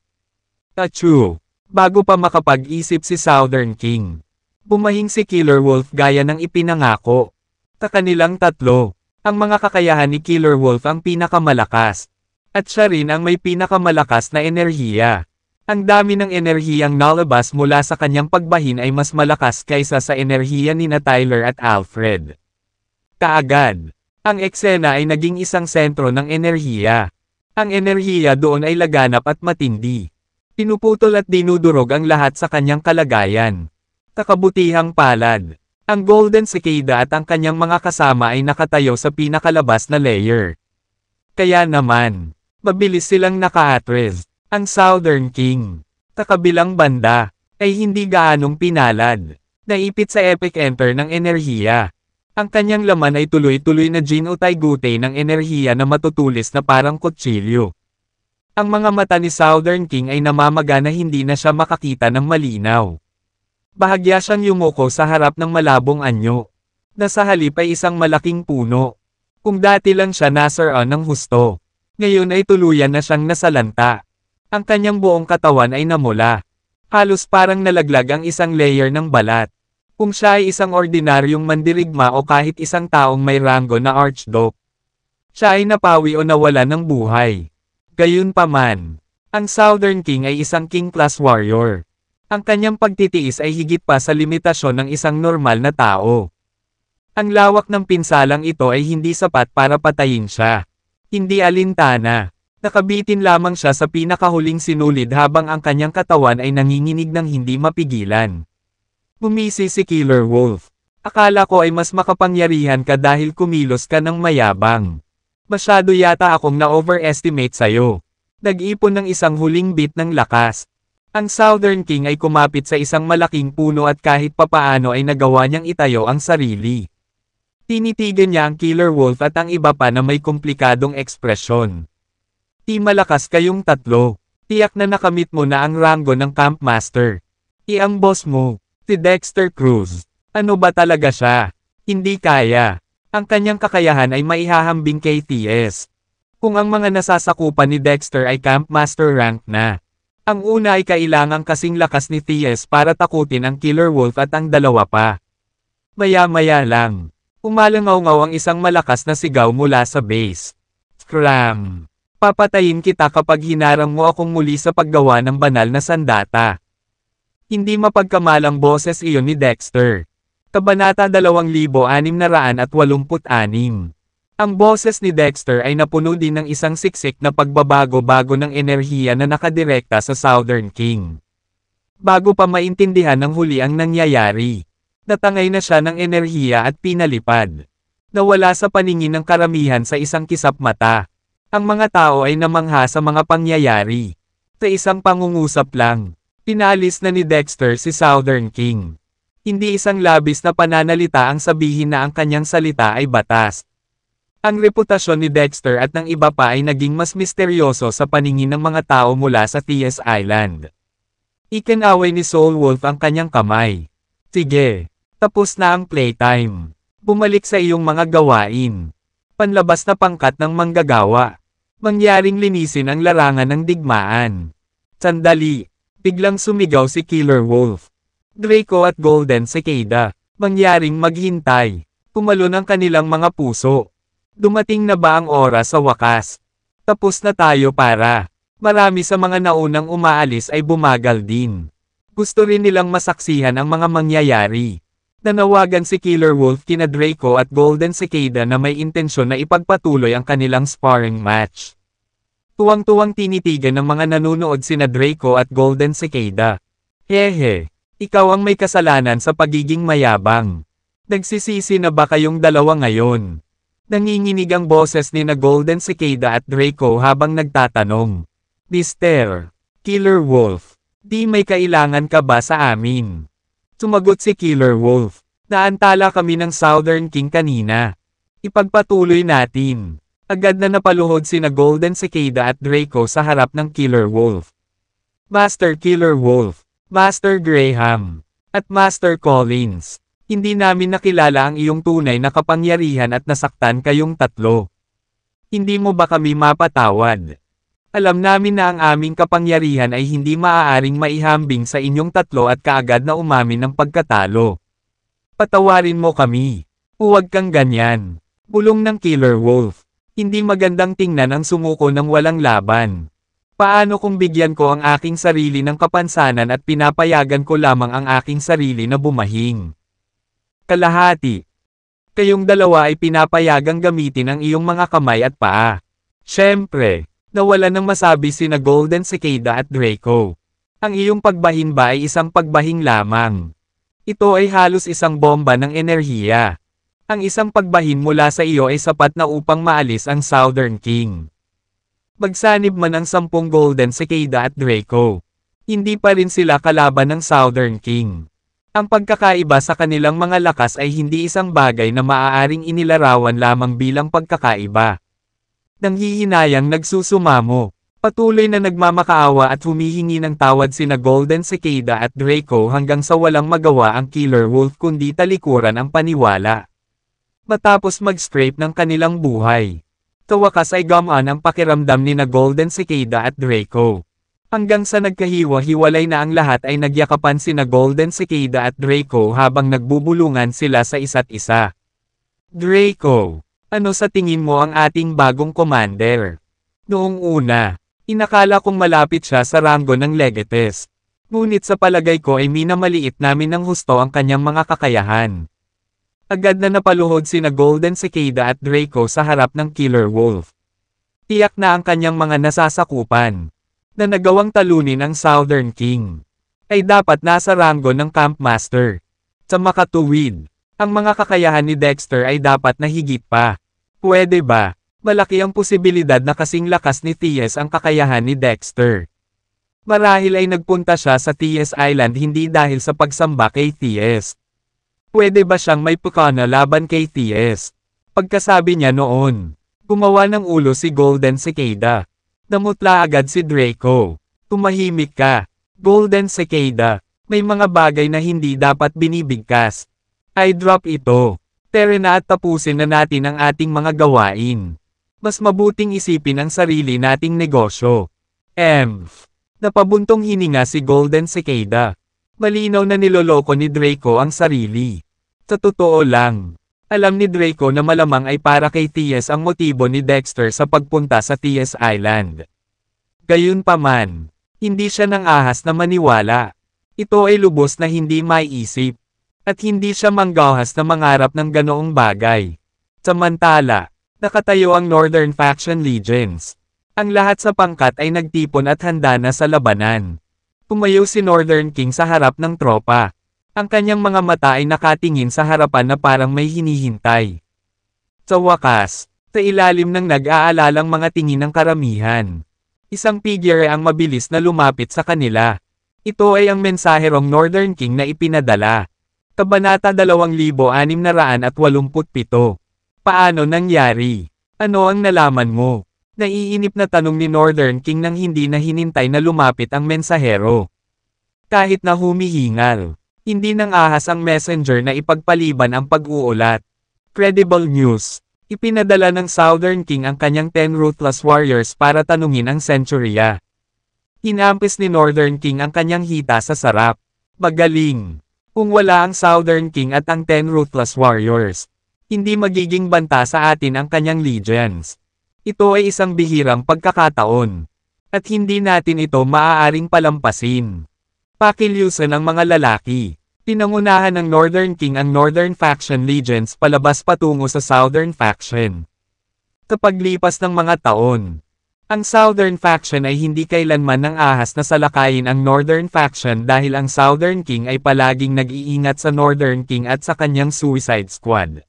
Achoo! Bago pa makapag-isip si Southern King, bumahing si Killer Wolf gaya ng ipinangako. Sa kanilang tatlo, ang mga kakayahan ni Killer Wolf ang pinakamalakas. At siya rin ang may pinakamalakas na enerhiya. Ang dami ng enerhiyang nalabas mula sa kanyang pagbahin ay mas malakas kaysa sa enerhiya ni Tyler at Alfred. Kaagad, ang eksena ay naging isang sentro ng enerhiya. Ang enerhiya doon ay laganap at matindi. Pinuputol at dinudurog ang lahat sa kanyang kalagayan. Takabutihang palad. Ang Golden Cicada at ang kanyang mga kasama ay nakatayo sa pinakalabas na layer. Kaya naman, mabilis silang naka-attrest. Ang Southern King, sa kabilang banda, ay hindi gaanong pinalad. Naipit sa epic enter ng enerhiya. Ang kanyang laman ay tuloy-tuloy na ginutay-gutay ng enerhiya na matutulis na parang kutsilyo. Ang mga mata ni Southern King ay namamaga na hindi na siya makakita ng malinaw. Bahagya siyang yumuko sa harap ng malabong anyo. Nasa halip ay isang malaking puno. Kung dati lang siya nasaran ng husto, ngayon ay tuluyan na siyang nasalanta. Ang kanyang buong katawan ay namula. Halos parang nalaglag ang isang layer ng balat. Kung siya ay isang ordinaryong mandirigma o kahit isang taong may ranggo na archduke, siya ay napawi o nawala ng buhay. Gayunpaman, ang Southern King ay isang king-class warrior. Ang kanyang pagtitiis ay higit pa sa limitasyon ng isang normal na tao. Ang lawak ng pinsalang ito ay hindi sapat para patayin siya. Hindi alintana. Nakabitin lamang siya sa pinakahuling sinulid habang ang kanyang katawan ay nanginginig ng hindi mapigilan. Bumisi si Killer Wolf. Akala ko ay mas makapangyarihan ka dahil kumilos ka ng mayabang. Masyado yata akong na-overestimate sa'yo. Nag-ipon ng isang huling bit ng lakas. Ang Southern King ay kumapit sa isang malaking puno at kahit papaano ay nagawa niyang itayo ang sarili. Tinitigan niya ang Killer Wolf at ang iba pa na may komplikadong ekspresyon. Di malakas kayong tatlo. Tiyak na nakamit mo na ang ranggo ng Camp Master. Ang boss mo, si Dexter Cruz. Ano ba talaga siya? Hindi kaya. Ang kanyang kakayahan ay maihahambing kay TS. Kung ang mga nasasakupan ni Dexter ay Camp Master rank na. Ang una ay kailangang kasing lakas ni TS para takutin ang Killer Wolf at ang dalawa pa. Maya-maya lang. Umalangaw-ngaw ang isang malakas na sigaw mula sa base. Scram! Papatayin kita kapag hinarang mo akong muli sa paggawa ng banal na sandata. Hindi mapagkamalang boses iyon ni Dexter. Kabanata 2686. Ang boses ni Dexter ay napuno din ng isang siksik na pagbabago-bago ng enerhiya na nakadirekta sa Southern King. Bago pa maintindihan ng huli ang nangyayari, natangay na siya ng enerhiya at pinalipad. Nawala sa paningin ng karamihan sa isang kisap mata. Ang mga tao ay namangha sa mga pangyayari. Sa isang pangungusap lang, pinalis na ni Dexter si Southern King. Hindi isang labis na pananalita ang sabihin na ang kanyang salita ay batas. Ang reputasyon ni Dexter at ng iba pa ay naging mas misteryoso sa paningin ng mga tao mula sa TS Island. Ikinaway ni Soul Wolf ang kanyang kamay. Sige, tapos na ang playtime. Bumalik sa iyong mga gawain. Panlabas na pangkat ng manggagawa. Mangyaring linisin ang larangan ng digmaan. Sandali, biglang sumigaw si Killer Wolf. Draco at Golden Cicada, mangyaring maghintay. Pumalon ang kanilang mga puso. Dumating na ba ang oras sa wakas? Tapos na tayo para. Marami sa mga naunang umaalis ay bumagal din. Gusto rin nilang masaksihan ang mga mangyayari. Nanawagan si Killer Wolf kina Draco at Golden Cicada na may intensyon na ipagpatuloy ang kanilang sparring match. Tuwang-tuwang tinitigan ng mga nanunood sina Draco at Golden Cicada. Hehe, ikaw ang may kasalanan sa pagiging mayabang. Nagsisisi na ba kayong dalawa ngayon? Nanginginig ang boses ni na Golden Cicada at Draco habang nagtatanong. Mr. Killer Wolf, di may kailangan ka ba sa amin? Sumagot si Killer Wolf. Naantala kami ng Southern King kanina. Ipagpatuloy natin. Agad na napaluhod sina Golden Cicada at Draco sa harap ng Killer Wolf. Master Killer Wolf, Master Graham, at Master Collins. Hindi namin nakilala ang iyong tunay na kapangyarihan at nasaktan kayong tatlo. Hindi mo ba kami mapatawad? Alam namin na ang aming kapangyarihan ay hindi maaaring maihambing sa inyong tatlo at kaagad na umamin ng pagkatalo. Patawarin mo kami. Huwag kang ganyan. Bulong ng Killer Wolf. Hindi magandang tingnan ang sumuko ng walang laban. Paano kung bigyan ko ang aking sarili ng kapansanan at pinapayagan ko lamang ang aking sarili na bumahing? Kalahati. Kayong dalawa ay pinapayagang gamitin ang iyong mga kamay at paa. Siyempre, nawala nang masabi sina Golden Cicada at Draco. Ang iyong pagbahin ba ay isang pagbahing lamang? Ito ay halos isang bomba ng enerhiya. Ang isang pagbahin mula sa iyo ay sapat na upang maalis ang Southern King. Magsanib man ang 10 Golden Cicada at Draco. Hindi pa rin sila kalaban ng Southern King. Ang pagkakaiba sa kanilang mga lakas ay hindi isang bagay na maaaring inilarawan lamang bilang pagkakaiba. Nanghihinayang nagsusumamo. Patuloy na nagmamakaawa at humihingi ng tawad sina Golden Cicada at Draco hanggang sa walang magawa ang Killer Wolf kundi talikuran ang paniwala. Matapos mag-scrape ng kanilang buhay. Kawakas ay gumaan ang pakiramdam ni na Golden Cicada at Draco. Hanggang sa nagkahiwa-hiwalay na ang lahat ay nagyakapan sina Golden Cicada at Draco habang nagbubulungan sila sa isa't isa. Draco, ano sa tingin mo ang ating bagong commander? Noong una, inakala kong malapit siya sa ranggo ng Legates. Ngunit sa palagay ko ay minamaliit namin ng husto ang kanyang mga kakayahan. Agad na napaluhod sina Golden Cicada at Draco sa harap ng Killer Wolf. Tiyak na ang kanyang mga nasasakupan na nagawang talunin ang Southern King ay dapat nasa ranggo ng Camp Master. Sa makatuwid, ang mga kakayahan ni Dexter ay dapat na higit pa. Pwede ba? Malaki ang posibilidad na kasing lakas ni TS ang kakayahan ni Dexter. Marahil ay nagpunta siya sa TS Island hindi dahil sa pagsamba kay TS. Pwede ba siyang may pukana laban kay TS? Pagkasabi niya noon, gumawa ng ulo si Golden Cicada. Namutla agad si Draco. Tumahimik ka, Golden Cicada. May mga bagay na hindi dapat binibigkas. I drop ito. Tere na at tapusin na natin ang ating mga gawain. Mas mabuting isipin ang sarili nating negosyo. Napabuntong hininga si Golden Cicada. Malinaw na niloloko ni Draco ang sarili. Sa totoo lang, alam ni Draco na malamang ay para kay TS ang motibo ni Dexter sa pagpunta sa TS Island. Gayunpaman, hindi siya nang ahas na maniwala. Ito ay lubos na hindi maiisip. At hindi siya manggahas na mangarap ng ganoong bagay. Samantala, nakatayo ang Northern Faction Legions. Ang lahat sa pangkat ay nagtipon at handa na sa labanan. Tumayo si Northern King sa harap ng tropa. Ang kanyang mga mata ay nakatingin sa harapan na parang may hinihintay. Sa wakas, sa ilalim ng nag-aalalang mga tingin ng karamihan, isang figure ang mabilis na lumapit sa kanila. Ito ay ang mensaherong Northern King na ipinadala. Kabanata 2687. Paano nangyari? Ano ang nalaman mo? Naiinip na tanong ni Northern King nang hindi na hinintay na lumapit ang mensahero. Kahit na humihingal, hindi nang ahas ang messenger na ipagpaliban ang pag-uulat. Credible news. Ipinadala ng Southern King ang kanyang 10 ruthless warriors para tanungin ang Centuria. Inampis ni Northern King ang kanyang hita sa sarap. Magaling. Kung wala ang Southern King at ang 10 ruthless warriors, hindi magiging banta sa atin ang kanyang legions. Ito ay isang bihirang pagkakataon. At hindi natin ito maaaring palampasin. Pakilyusan ang mga lalaki. Pinangunahan ng Northern King ang Northern Faction Legions palabas patungo sa Southern Faction. Sa paglipas ng mga taon, ang Southern Faction ay hindi kailanman nang ahas na salakayin ang Northern Faction dahil ang Southern King ay palaging nag-iingat sa Northern King at sa kanyang Suicide Squad.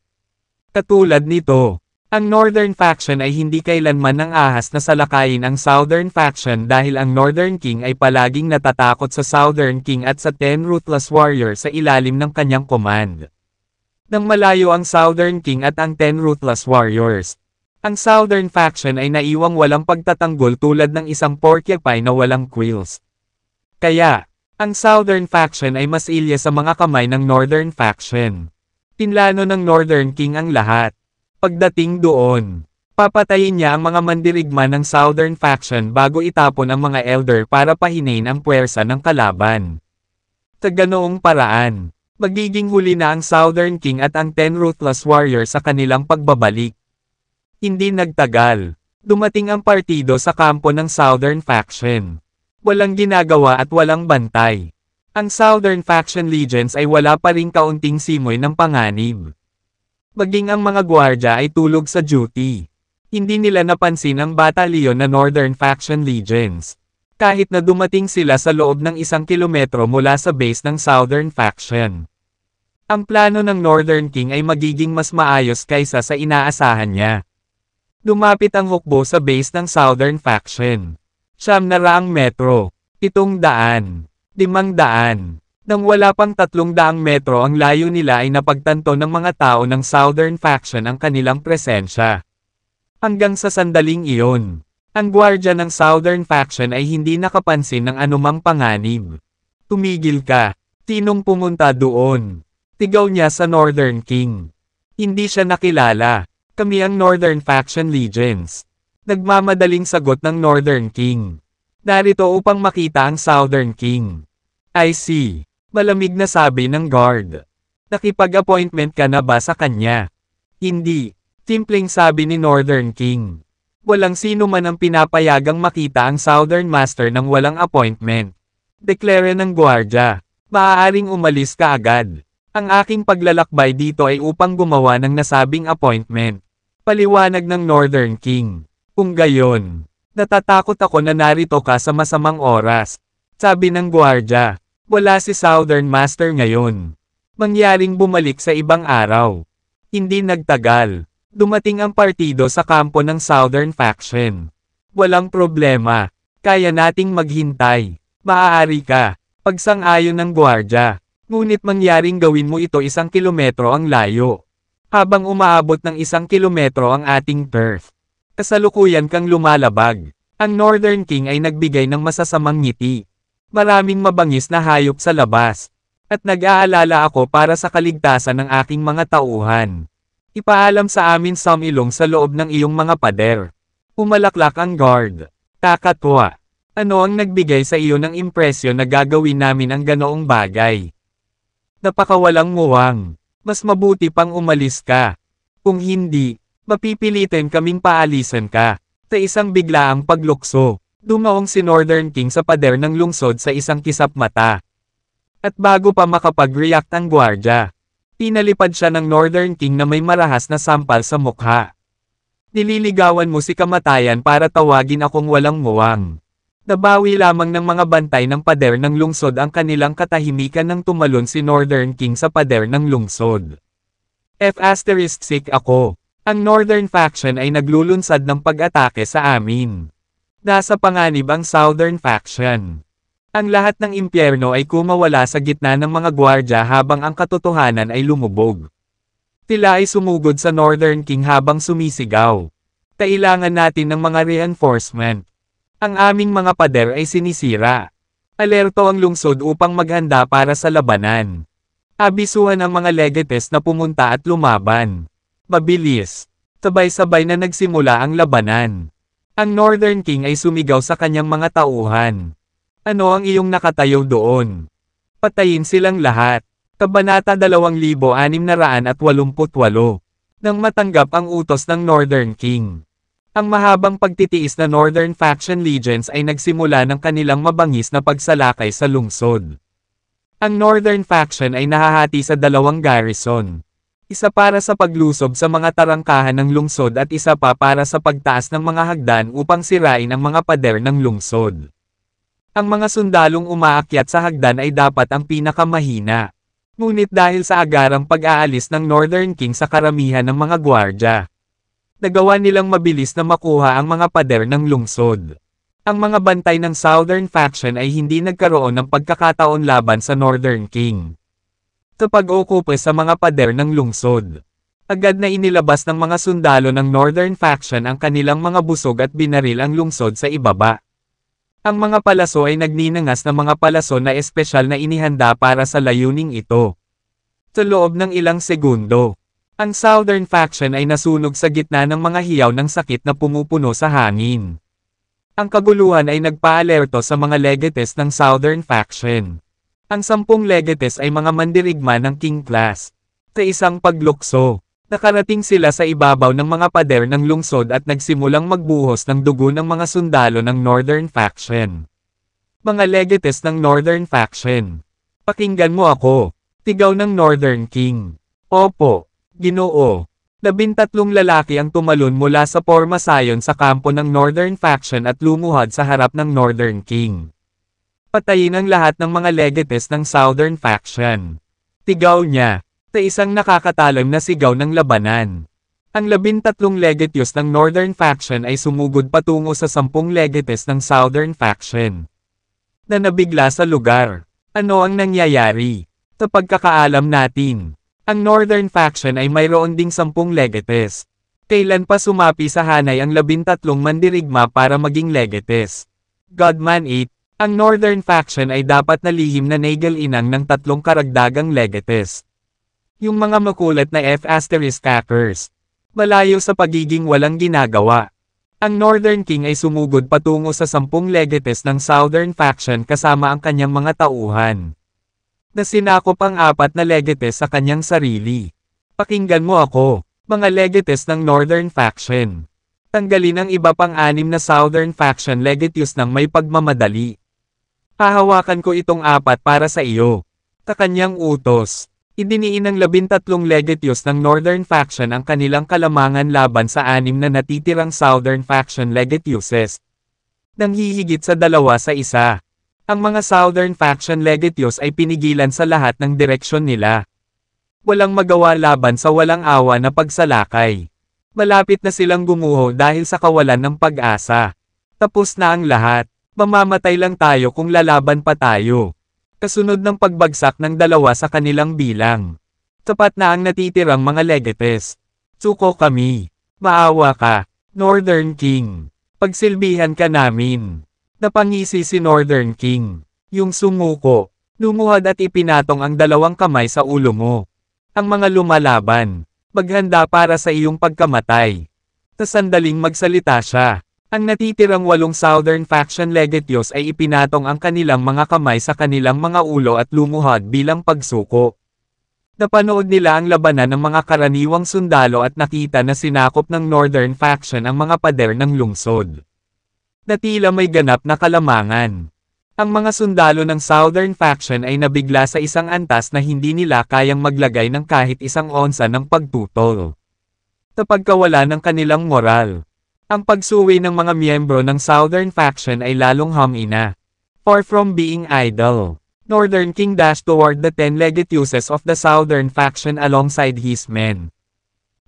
Katulad nito, ang Northern Faction ay hindi kailanman nang ahas na salakayin ang Southern Faction dahil ang Northern King ay palaging natatakot sa Southern King at sa 10 Ruthless Warriors sa ilalim ng kanyang command. Nang malayo ang Southern King at ang 10 Ruthless Warriors, ang Southern Faction ay naiwang walang pagtatanggol tulad ng isang porcupine na walang quills. Kaya, ang Southern Faction ay mas ilya sa mga kamay ng Northern Faction. Pinlano ng Northern King ang lahat. Pagdating doon, papatayin niya ang mga mandirigma ng Southern Faction bago itapon ang mga elder para pahinain ang puwersa ng kalaban. Sa ganoong paraan, magiging huli na ang Southern King at ang 10 Ruthless Warriors sa kanilang pagbabalik. Hindi nagtagal, dumating ang partido sa kampo ng Southern Faction. Walang ginagawa at walang bantay. Ang Southern Faction Legions ay wala pa ring kaunting simoy ng panganib. Maging ang mga gwardya ay tulog sa duty. Hindi nila napansin ang batalyon na Northern Faction Legions. Kahit na dumating sila sa loob ng 1 kilometro mula sa base ng Southern Faction. Ang plano ng Northern King ay magiging mas maayos kaysa sa inaasahan niya. Lumapit ang hukbo sa base ng Southern Faction. 900 metro, 700, 500. Nang wala pang 300 metro ang layo nila ay napagtanto ng mga tao ng Southern Faction ang kanilang presensya. Hanggang sa sandaling iyon, ang gwardya ng Southern Faction ay hindi nakapansin ng anumang panganib. Tumigil ka, sinong pumunta doon? Tigaw niya sa Northern King. Hindi siya nakilala. Kami ang Northern Faction Legions. Nagmamadaling sagot ng Northern King. Narito upang makita ang Southern King. I see. Malamig na sabi ng guard. Nakipag-appointment ka na ba sa kanya? Hindi. Simpleng sabi ni Northern King. Walang sino man ang pinapayagang makita ang Southern Master nang walang appointment. Deklare ng gwardya. Maaaring umalis ka agad. Ang aking paglalakbay dito ay upang gumawa ng nasabing appointment. Paliwanag ng Northern King. Kung gayon, natatakot ako na narito ka sa masamang oras. Sabi ng gwardya, wala si Southern Master ngayon. Mangyaring bumalik sa ibang araw. Hindi nagtagal. Dumating ang partido sa kampo ng Southern Faction. Walang problema. Kaya nating maghintay. Maaari ka. Pagsang-ayon ng gwardya. Ngunit mangyaring gawin mo ito 1 kilometro ang layo. Habang umaabot ng 1 kilometro ang ating turf. Kasalukuyan kang lumalabag. Ang Northern King ay nagbigay ng masasamang ngiti. Maraming mabangis na hayop sa labas. At nag-aalala ako para sa kaligtasan ng aking mga tauhan. Ipaalam sa amin Samilong sa loob ng iyong mga pader. Umalaklak ang guard. Kakatwa. Ano ang nagbigay sa iyo ng impresyon na gagawin namin ang ganoong bagay? Napakawalang muwang. Mas mabuti pang umalis ka. Kung hindi, mapipilitin kaming paalisan ka. Sa isang biglaang paglukso, dumaong si Northern King sa pader ng lungsod sa isang kisap mata. At bago pa makapag-react ang gwardya, pinalipad siya ng Northern King na may marahas na sampal sa mukha. Nililigawan mo si kamatayan para tawagin akong walang muwang. Nabawi lamang ng mga bantay ng pader ng lungsod ang kanilang katahimikan nang tumalon si Northern King sa pader ng lungsod. F*** ako. Ang Northern Faction ay naglulunsad ng pag-atake sa amin. Nasa panganib ang Southern Faction. Ang lahat ng impyerno ay kumawala sa gitna ng mga gwardya habang ang katotohanan ay lumubog. Tila ay sumugod sa Northern King habang sumisigaw. Kailangan natin ng mga reinforcement. Ang aming mga pader ay sinisira. Alerto ang lungsod upang maghanda para sa labanan. Abisuhan ang mga legates na pumunta at lumaban. Mabilis. Sabay-sabay na nagsimula ang labanan. Ang Northern King ay sumigaw sa kanyang mga tauhan. Ano ang iyong nakatayo doon? Patayin silang lahat. Kabanata 2688. Nang matanggap ang utos ng Northern King. Ang mahabang pagtitiis na Northern Faction Legions ay nagsimula ng kanilang mabangis na pagsalakay sa lungsod. Ang Northern Faction ay nahahati sa 2 garrison. Isa para sa paglusob sa mga tarangkahan ng lungsod at isa pa para sa pagtaas ng mga hagdan upang sirain ang mga pader ng lungsod. Ang mga sundalong umaakyat sa hagdan ay dapat ang pinakamahina. Ngunit dahil sa agarang pag-aalis ng Northern King sa karamihan ng mga gwardya, nagawa nilang mabilis na makuha ang mga pader ng lungsod. Ang mga bantay ng Southern Faction ay hindi nagkaroon ng pagkakataon laban sa Northern King. Sa pag-okupa sa mga pader ng lungsod, agad na inilabas ng mga sundalo ng Northern Faction ang kanilang mga busog at binaril ang lungsod sa ibaba. Ang mga palaso ay nagninangas na mga palaso na espesyal na inihanda para sa layuning ito. Sa loob ng ilang segundo, ang Southern Faction ay nasunog sa gitna ng mga hiyaw ng sakit na pumupuno sa hangin. Ang kaguluhan ay nagpaalerto sa mga legates ng Southern Faction. Ang 10 legates ay mga mandirigma ng King Class. Sa isang paglukso, nakarating sila sa ibabaw ng mga pader ng lungsod at nagsimulang magbuhos ng dugo ng mga sundalo ng Northern Faction. Mga legates ng Northern Faction. Pakinggan mo ako. Tigaw ng Northern King. Opo, Ginoo. 13 lalaki ang tumalon mula sa pormasayon sa kampo ng Northern Faction at lumuhad sa harap ng Northern King. Patayin ang lahat ng mga legates ng Southern Faction. Tigaw niya. Sa isang nakakatalam na sigaw ng labanan. Ang 13 legates ng Northern Faction ay sumugod patungo sa 10 legates ng Southern Faction. Na nabigla sa lugar. Ano ang nangyayari? Sa pagkakaalam natin, ang Northern Faction ay mayroon ding 10 legates. Kailan pa sumapi sa hanay ang 13 mandirigma para maging legates? Godman 8. Ang Northern Faction ay dapat na lihim na nagal-inang ng 3 karagdagang legates. Yung mga makulat na F***ers. Malayo sa pagiging walang ginagawa. Ang Northern King ay sumugod patungo sa 10 legates ng Southern Faction kasama ang kanyang mga tauhan. Na sinakop ang 4 na legates sa kanyang sarili. Pakinggan mo ako, mga legates ng Northern Faction. Tanggalin ang iba pang 6 na Southern Faction legates ng may pagmamadali. Hahawakan ko itong 4 para sa iyo. Sa kanyang utos, idiniin ng 13 legates ng Northern Faction ang kanilang kalamangan laban sa 6 na natitirang Southern Faction legates. Nang hihigit sa 2 sa isa. Ang mga Southern Faction legates ay pinigilan sa lahat ng direksyon nila. Walang magawa laban sa walang awa na pagsalakay. Malapit na silang gumuho dahil sa kawalan ng pag-asa. Tapos na ang lahat. Mamamatay lang tayo kung lalaban pa tayo. Kasunod ng pagbagsak ng dalawa sa kanilang bilang. Tapat na ang natitirang mga legates. Suko kami. Maawa ka, Northern King. Pagsilbihan ka namin. Napangisi si Northern King. Yung sumuko. Lumuhad at ipinatong ang dalawang kamay sa ulo mo. Ang mga lumalaban. Maghanda para sa iyong pagkamatay. Tasandaling magsalita siya. Ang natitirang 8 Southern Faction Legateos ay ipinatong ang kanilang mga kamay sa kanilang mga ulo at lumuhad bilang pagsuko. Napanood nila ang labanan ng mga karaniwang sundalo at nakita na sinakop ng Northern Faction ang mga pader ng lungsod. Na tila may ganap na kalamangan. Ang mga sundalo ng Southern Faction ay nabigla sa isang antas na hindi nila kayang maglagay ng kahit isang onsa ng pagtutol. Napagkawala ng kanilang moral. Ang pagsuwi ng mga miyembro ng Southern Faction ay lalong humina. Far from being idle, Northern King dashed toward the 10 legateeuses of the Southern Faction alongside his men.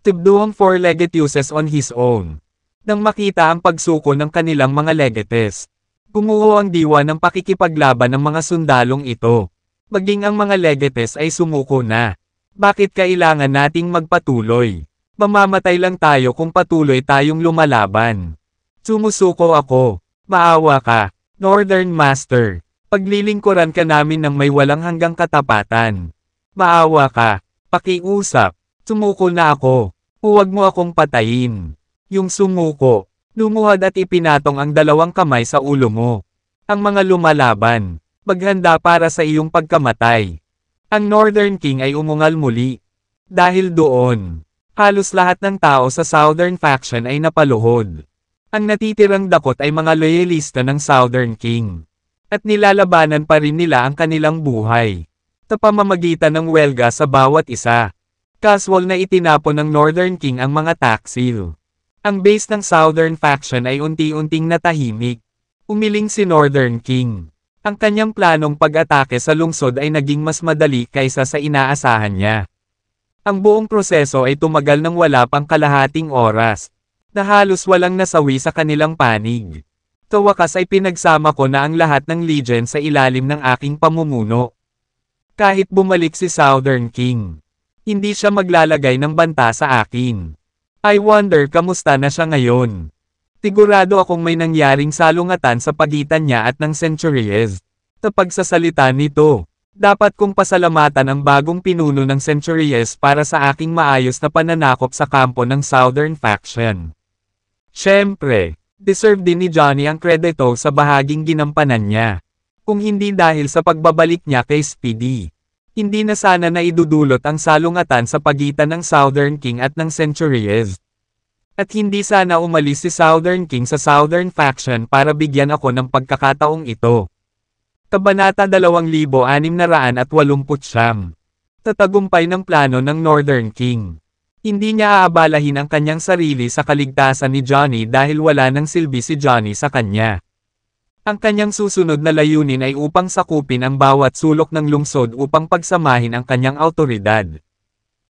Tibduang 4 legateeuses on his own. Nang makita ang pagsuko ng kanilang mga legates, gumuho ang diwa ng pakikipaglaban ng mga sundalong ito. Maging ang mga legates ay sumuko na. Bakit kailangan nating magpatuloy? Mamamatay lang tayo kung patuloy tayong lumalaban. Sumusuko ako. Maawa ka, Northern Master. Paglilingkuran ka namin ng may walang hanggang katapatan. Maawa ka. Pakiusap. Sumuko na ako. Huwag mo akong patayin. Yung sumuko. Lumuhad at ipinatong ang dalawang kamay sa ulo mo. Ang mga lumalaban. Maghanda para sa iyong pagkamatay. Ang Northern King ay umungal muli. Dahil doon, halos lahat ng tao sa Southern Faction ay napaluhod. Ang natitirang dakot ay mga loyalista ng Southern King. At nilalabanan pa rin nila ang kanilang buhay. Sa pamamagitan ng welga sa bawat isa. Casual na itinapon ng Northern King ang mga taksil. Ang base ng Southern Faction ay unti-unting natahimik. Umiling si Northern King. Ang kanyang planong pag-atake sa lungsod ay naging mas madali kaysa sa inaasahan niya. Ang buong proseso ay tumagal ng wala pang kalahating oras, na halos walang nasawi sa kanilang panig. Sa wakas ay pinagsama ko na ang lahat ng legion sa ilalim ng aking pamumuno. Kahit bumalik si Southern King, hindi siya maglalagay ng banta sa akin. I wonder kamusta na siya ngayon. Sigurado akong may nangyaring salungatan sa pagitan niya at ng Centuries. Sa pagsasalita nito, dapat kong pasalamatan ang bagong pinuno ng Centuries para sa aking maayos na pananakop sa kampo ng Southern Faction. Siyempre, deserve din ni Johnny ang kredito sa bahaging ginampanan niya. Kung hindi dahil sa pagbabalik niya kay Speedy, hindi na sana naidudulot ang salungatan sa pagitan ng Southern King at ng Centuries. At hindi sana umalis si Southern King sa Southern Faction para bigyan ako ng pagkakataong ito. Kabanata 2689. Tatagumpay ng plano ng Northern King. Hindi niya aabalahin ang kanyang sarili sa kaligtasan ni Johnny dahil wala nang silbi si Johnny sa kanya. Ang kanyang susunod na layunin ay upang sakupin ang bawat sulok ng lungsod upang pagsamahin ang kanyang awtoridad.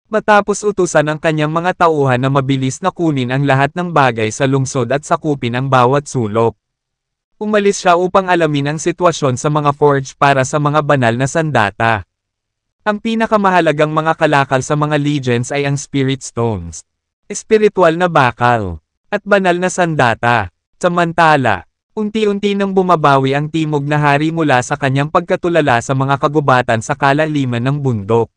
Matapos utusan ang kanyang mga tauhan na mabilis na kunin ang lahat ng bagay sa lungsod at sakupin ang bawat sulok. Umalis siya upang alamin ang sitwasyon sa mga forge para sa mga banal na sandata. Ang pinakamahalagang mga kalakal sa mga legions ay ang Spirit Stones, espiritual na bakal, at banal na sandata. Samantala, unti-unti nang bumabawi ang timog na hari mula sa kanyang pagkatulala sa mga kagubatan sa kalaliman ng bundok.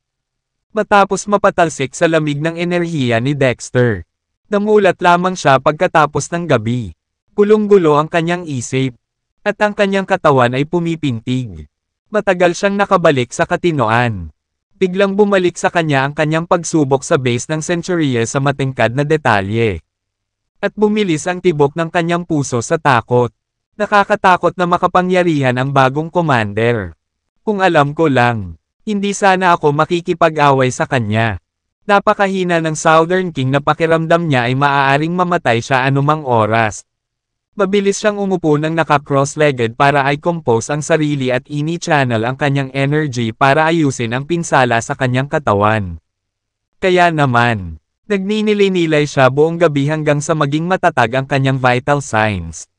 Matapos mapatalsik sa lamig ng enerhiya ni Dexter, namulat lamang siya pagkatapos ng gabi. Gulong-gulo ang kanyang isip, at ang kanyang katawan ay pumipintig. Matagal siyang nakabalik sa katinoan. Biglang bumalik sa kanya ang kanyang pagsubok sa base ng Centuries sa matingkad na detalye. At bumilis ang tibok ng kanyang puso sa takot. Nakakatakot na makapangyarihan ang bagong commander. Kung alam ko lang, hindi sana ako makikipag-away sa kanya. Napakahina ng Southern King na pakiramdam niya ay maaaring mamatay siya anumang oras. Mabilis siyang umupo ng naka-cross-legged para i-compose ang sarili at ini-channel ang kanyang energy para ayusin ang pinsala sa kanyang katawan. Kaya naman, nagninilay-nilay siya buong gabi hanggang sa maging matatag ang kanyang vital signs.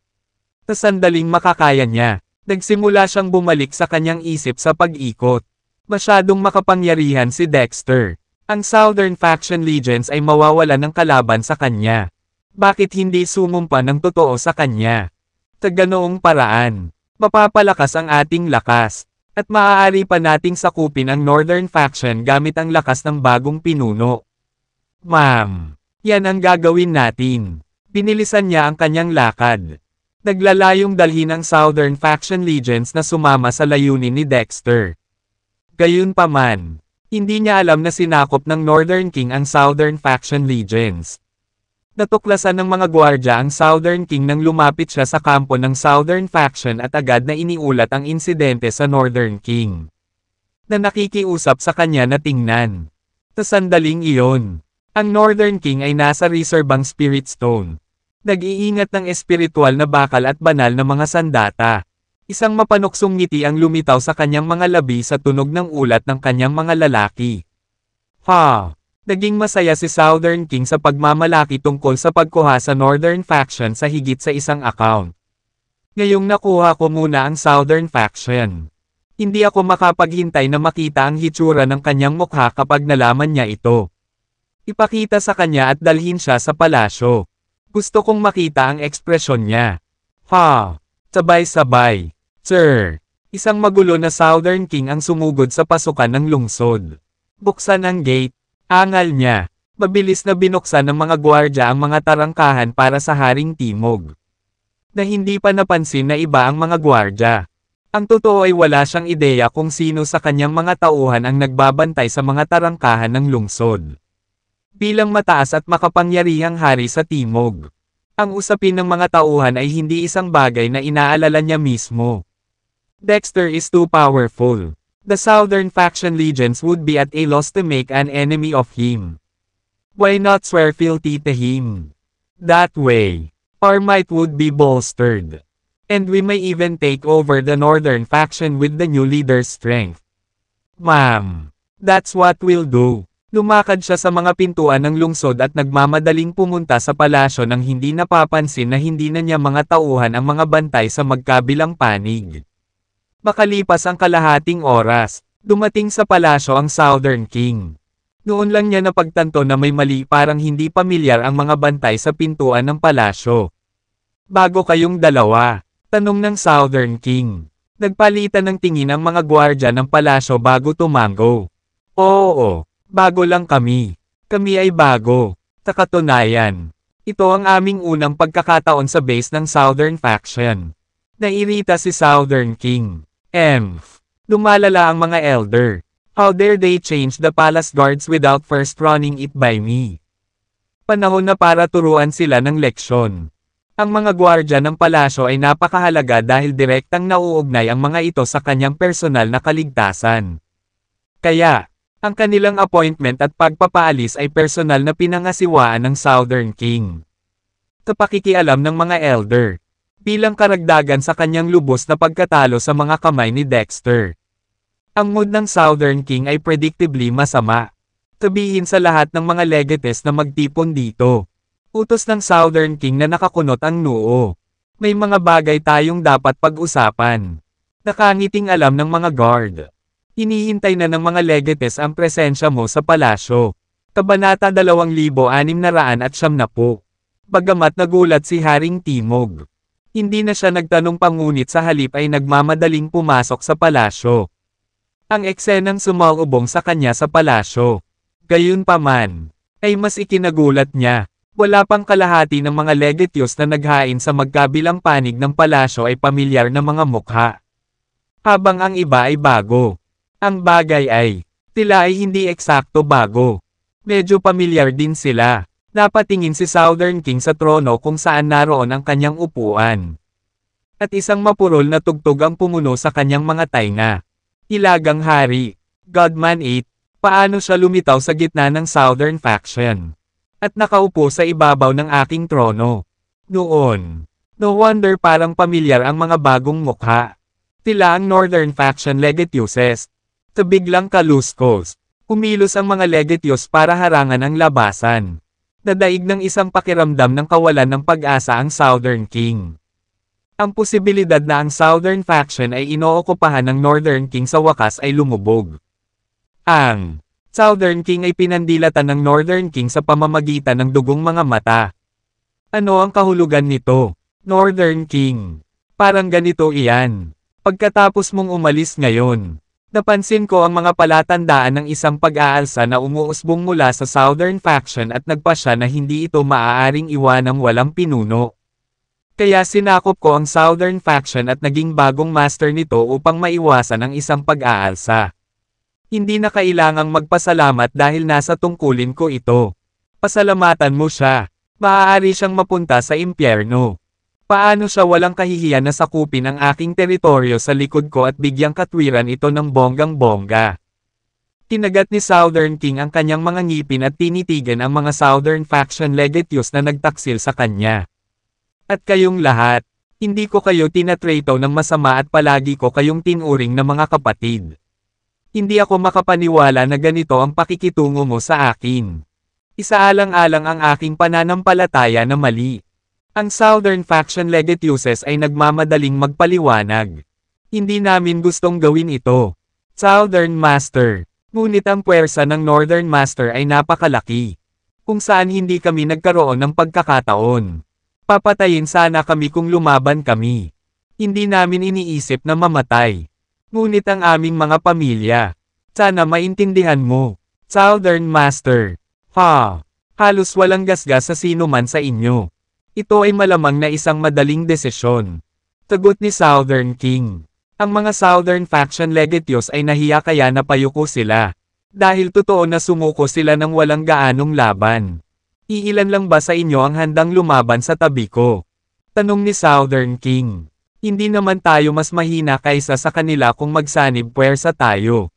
Sandaling makakaya niya. Nagsimula siyang bumalik sa kanyang isip sa pag-ikot. Masyadong makapangyarihan si Dexter. Ang Southern Faction Legions ay mawawalan ng kalaban sa kanya. Bakit hindi sumumpa ng totoo sa kanya? Sa ganoong paraan, mapapalakas ang ating lakas. At maaari pa nating sakupin ang Northern Faction gamit ang lakas ng bagong pinuno. Ma'am, yan ang gagawin natin. Binilisan niya ang kanyang lakad. Naglalayong dalhin ang Southern Faction Legions na sumama sa layunin ni Dexter. Gayunpaman, hindi niya alam na sinakop ng Northern King ang Southern Faction Legions. Natuklasan ng mga gwardya ang Southern King nang lumapit siya sa kampo ng Southern Faction at agad na iniulat ang insidente sa Northern King. Na nakikiusap sa kanya na tingnan. Sa sandaling iyon, ang Northern King ay nasa reservang Spirit Stone. Nag-iingat ng espiritual na bakal at banal na mga sandata. Isang mapanuksong ngiti ang lumitaw sa kanyang mga labi sa tunog ng ulat ng kanyang mga lalaki. Naging masaya si Southern King sa pagmamalaki tungkol sa pagkuha sa Northern Faction sa higit sa isang account. Ngayong nakuha ko muna ang Southern Faction. Hindi ako makapaghintay na makita ang hitsura ng kanyang mukha kapag nalaman niya ito. Ipakita sa kanya at dalhin siya sa palasyo. Gusto kong makita ang ekspresyon niya. Sabay-sabay. Sir, isang magulo na Southern King ang sumugod sa pasukan ng lungsod. Buksan ang gate. Angal niya. Mabilis na binuksan ng mga gwardya ang mga tarangkahan para sa Haring Timog. Na hindi pa napansin na iba ang mga gwardya. Ang totoo ay wala siyang ideya kung sino sa kanyang mga tauhan ang nagbabantay sa mga tarangkahan ng lungsod. Bilang mataas at makapangyarihang hari sa Timog, ang usapin ng mga tauhan ay hindi isang bagay na inaalala niya mismo. Dexter is too powerful. The Southern Faction Legions would be at a loss to make an enemy of him. Why not swear fealty to him? That way, our might would be bolstered. And we may even take over the Northern Faction with the new leader's strength. Ma'am, that's what we'll do. Lumakad siya sa mga pintuan ng lungsod at nagmamadaling pumunta sa palasyo nang hindi napapansin na hindi na niya mga tauhan ang mga bantay sa magkabilang panig. Makalipas ang kalahating oras, dumating sa palasyo ang Southern King. Noon lang niya napagtanto na may mali, parang hindi pamilyar ang mga bantay sa pintuan ng palasyo. Bago kayong dalawa? Tanong ng Southern King. Nagpalitan ng tingin ang mga gwardya ng palasyo bago tumango. Oo. Bago lang kami. Kami ay bago. Sa katunayan, ito ang aming unang pagkakataon sa base ng Southern Faction. Nairita si Southern King. Lumalala ang mga elder. How dare they change the palace guards without first running it by me? Panahon na para turuan sila ng leksyon. Ang mga gwardya ng palasyo ay napakahalaga dahil direktang nauugnay ang mga ito sa kanyang personal na kaligtasan. Kaya, ang kanilang appointment at pagpapaalis ay personal na pinangasiwaan ng Southern King. Sa pakikialam ng mga elder, bilang karagdagan sa kanyang lubos na pagkatalo sa mga kamay ni Dexter. Ang mood ng Southern King ay predictably masama. Sabihin sa lahat ng mga legates na magtipon dito. Utos ng Southern King na nakakunot ang noo. May mga bagay tayong dapat pag-usapan. Nakangiting alam ng mga guard. Hinihintay na ng mga legates ang presensya mo sa palasyo. Kabanata 2670. Bagamat nagulat si Haring Timog. Hindi na siya nagtanong pangunit, sa halip ay nagmamadaling pumasok sa palasyo. Ang eksenang sumalubong sa kanya sa palasyo. Gayunpaman, ay mas ikinagulat niya. Wala pang kalahati ng mga legatyos na naghain sa magkabilang panig ng palasyo ay pamilyar na mga mukha. Habang ang iba ay bago. Ang bagay ay, sila ay hindi eksakto bago. Medyo pamilyar din sila. Napatingin si Southern King sa trono kung saan naroon ang kanyang upuan. At isang mapurol na tugtog ang pumuno sa kanyang mga tainga. Ilagang hari, Godman 8, paano siya lumitaw sa gitna ng Southern Faction? At nakaupo sa ibabaw ng aking trono. Noon, no wonder parang pamilyar ang mga bagong mukha. Sila ang Northern Faction Legatiuses. Sa biglang kaluskos, kumilos ang mga legatyos para harangan ang labasan. Nadaig ng isang pakiramdam ng kawalan ng pag-asa ang Southern King. Ang posibilidad na ang Southern Faction ay inookupahan ng Northern King sa wakas ay lumubog. Ang Southern King ay pinandilatan ng Northern King sa pamamagitan ng dugong mga mata. Ano ang kahulugan nito? Northern King. Parang ganito iyan. Pagkatapos mong umalis ngayon, napansin ko ang mga palatandaan ng isang pag-aalsa na umuusbong mula sa Southern Faction at nagpasya na hindi ito maaaring iwanang walang pinuno. Kaya sinakop ko ang Southern Faction at naging bagong master nito upang maiwasan ang isang pag-aalsa. Hindi na kailangang magpasalamat dahil nasa tungkulin ko ito. Pasalamatan mo siya. Maaari siyang mapunta sa impyerno. Paano siya walang kahihiyan na sakupin ang aking teritoryo sa likod ko at bigyang katwiran ito ng bonggang-bongga. Kinagat ni Southern King ang kanyang mga ngipin at tinitigan ang mga Southern Faction legatees na nagtaksil sa kanya. At kayong lahat, hindi ko kayo tinatrato ng masama at palagi ko kayong tinuring na mga kapatid. Hindi ako makapaniwala na ganito ang pakikitungo mo sa akin. Isaalang-alang ang aking pananampalataya na mali. Ang Southern Faction legatees ay nagmamadaling magpaliwanag. Hindi namin gustong gawin ito. Southern Master. Ngunit ang puwersa ng Northern Master ay napakalaki. Kung saan hindi kami nagkaroon ng pagkakataon. Papatayin sana kami kung lumaban kami. Hindi namin iniisip na mamatay. Ngunit ang aming mga pamilya. Sana maintindihan mo. Southern Master. Halos walang gasgas sa sino man sa inyo. Ito ay malamang na isang madaling desisyon. Tagot ni Southern King. Ang mga Southern Faction legatees ay nahiya kaya napayuko sila. Dahil totoo na sumuko sila ng walang gaanong laban. Iilan lang ba sa inyo ang handang lumaban sa tabi ko? Tanong ni Southern King. Hindi naman tayo mas mahina kaysa sa kanila kung magsanib puwersa tayo.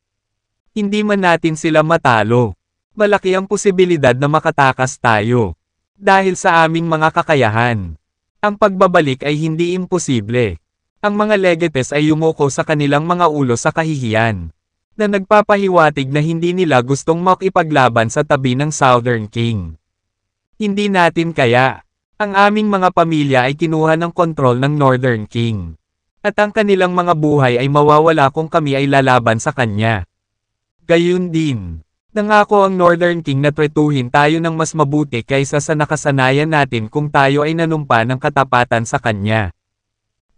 Hindi man natin sila matalo. Malaki ang posibilidad na makatakas tayo. Dahil sa aming mga kakayahan. Ang pagbabalik ay hindi imposible. Ang mga legates ay yumuko sa kanilang mga ulo sa kahihiyan. Na nagpapahiwatig na hindi nila gustong makipaglaban sa tabi ng Southern King. Hindi natin kaya. Ang aming mga pamilya ay kinuha ng kontrol ng Northern King. At ang kanilang mga buhay ay mawawala kung kami ay lalaban sa kanya. Gayun din. Nangako ang Northern King na tretuhin tayo ng mas mabuti kaysa sa nakasanayan natin kung tayo ay nanumpa ng katapatan sa kanya.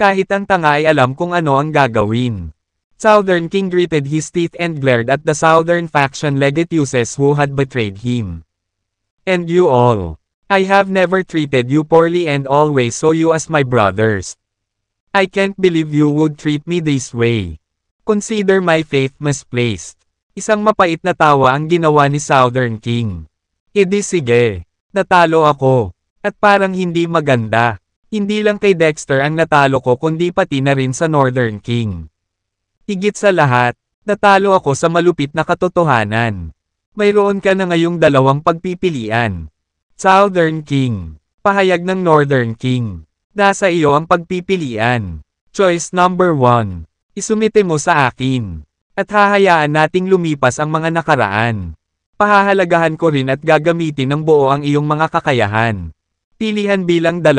Kahit ang tanga ay alam kung ano ang gagawin. Southern King gritted his teeth and glared at the Southern Faction legatees who had betrayed him. And you all. I have never treated you poorly and always saw you as my brothers. I can't believe you would treat me this way. Consider my faith misplaced. Isang mapait na tawa ang ginawa ni Southern King. Edi sige, natalo ako. At parang hindi maganda. Hindi lang kay Dexter ang natalo ko kundi pati na rin sa Northern King. Higit sa lahat, natalo ako sa malupit na katotohanan. Mayroon ka na ngayong dalawang pagpipilian. Southern King. Pahayag ng Northern King. Nasa iyo ang pagpipilian. Choice number 1. Isumite mo sa akin. At hahayaan nating lumipas ang mga nakaraan. Pahahalagahan ko rin at gagamitin ng buo ang iyong mga kakayahan. Pilihan bilang 2.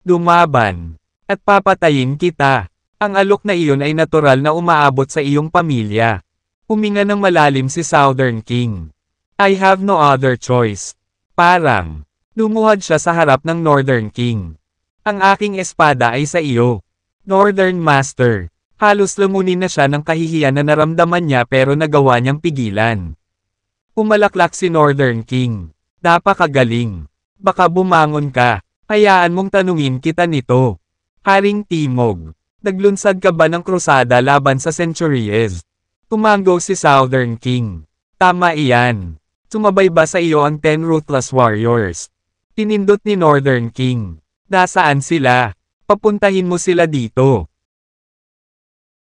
Lumaban. At papatayin kita. Ang alok na iyon ay natural na umaabot sa iyong pamilya. Huminga ng malalim si Southern King. I have no other choice. Parang, lumuhad siya sa harap ng Northern King. Ang aking espada ay sa iyo. Northern Master. Halos lamunin na siya ng kahihiyan na naramdaman niya pero nagawa niyang pigilan. Umalaklak si Northern King. Napakagaling. Baka bumangon ka. Hayaan mong tanungin kita nito. Haring Timog. Naglunsad ka ba ng krusada laban sa Centuries? Tumango si Southern King. Tama iyan. Sumabay ba sa iyo ang 10 ruthless warriors? Tinindot ni Northern King. Nasaan sila? Papuntahin mo sila dito.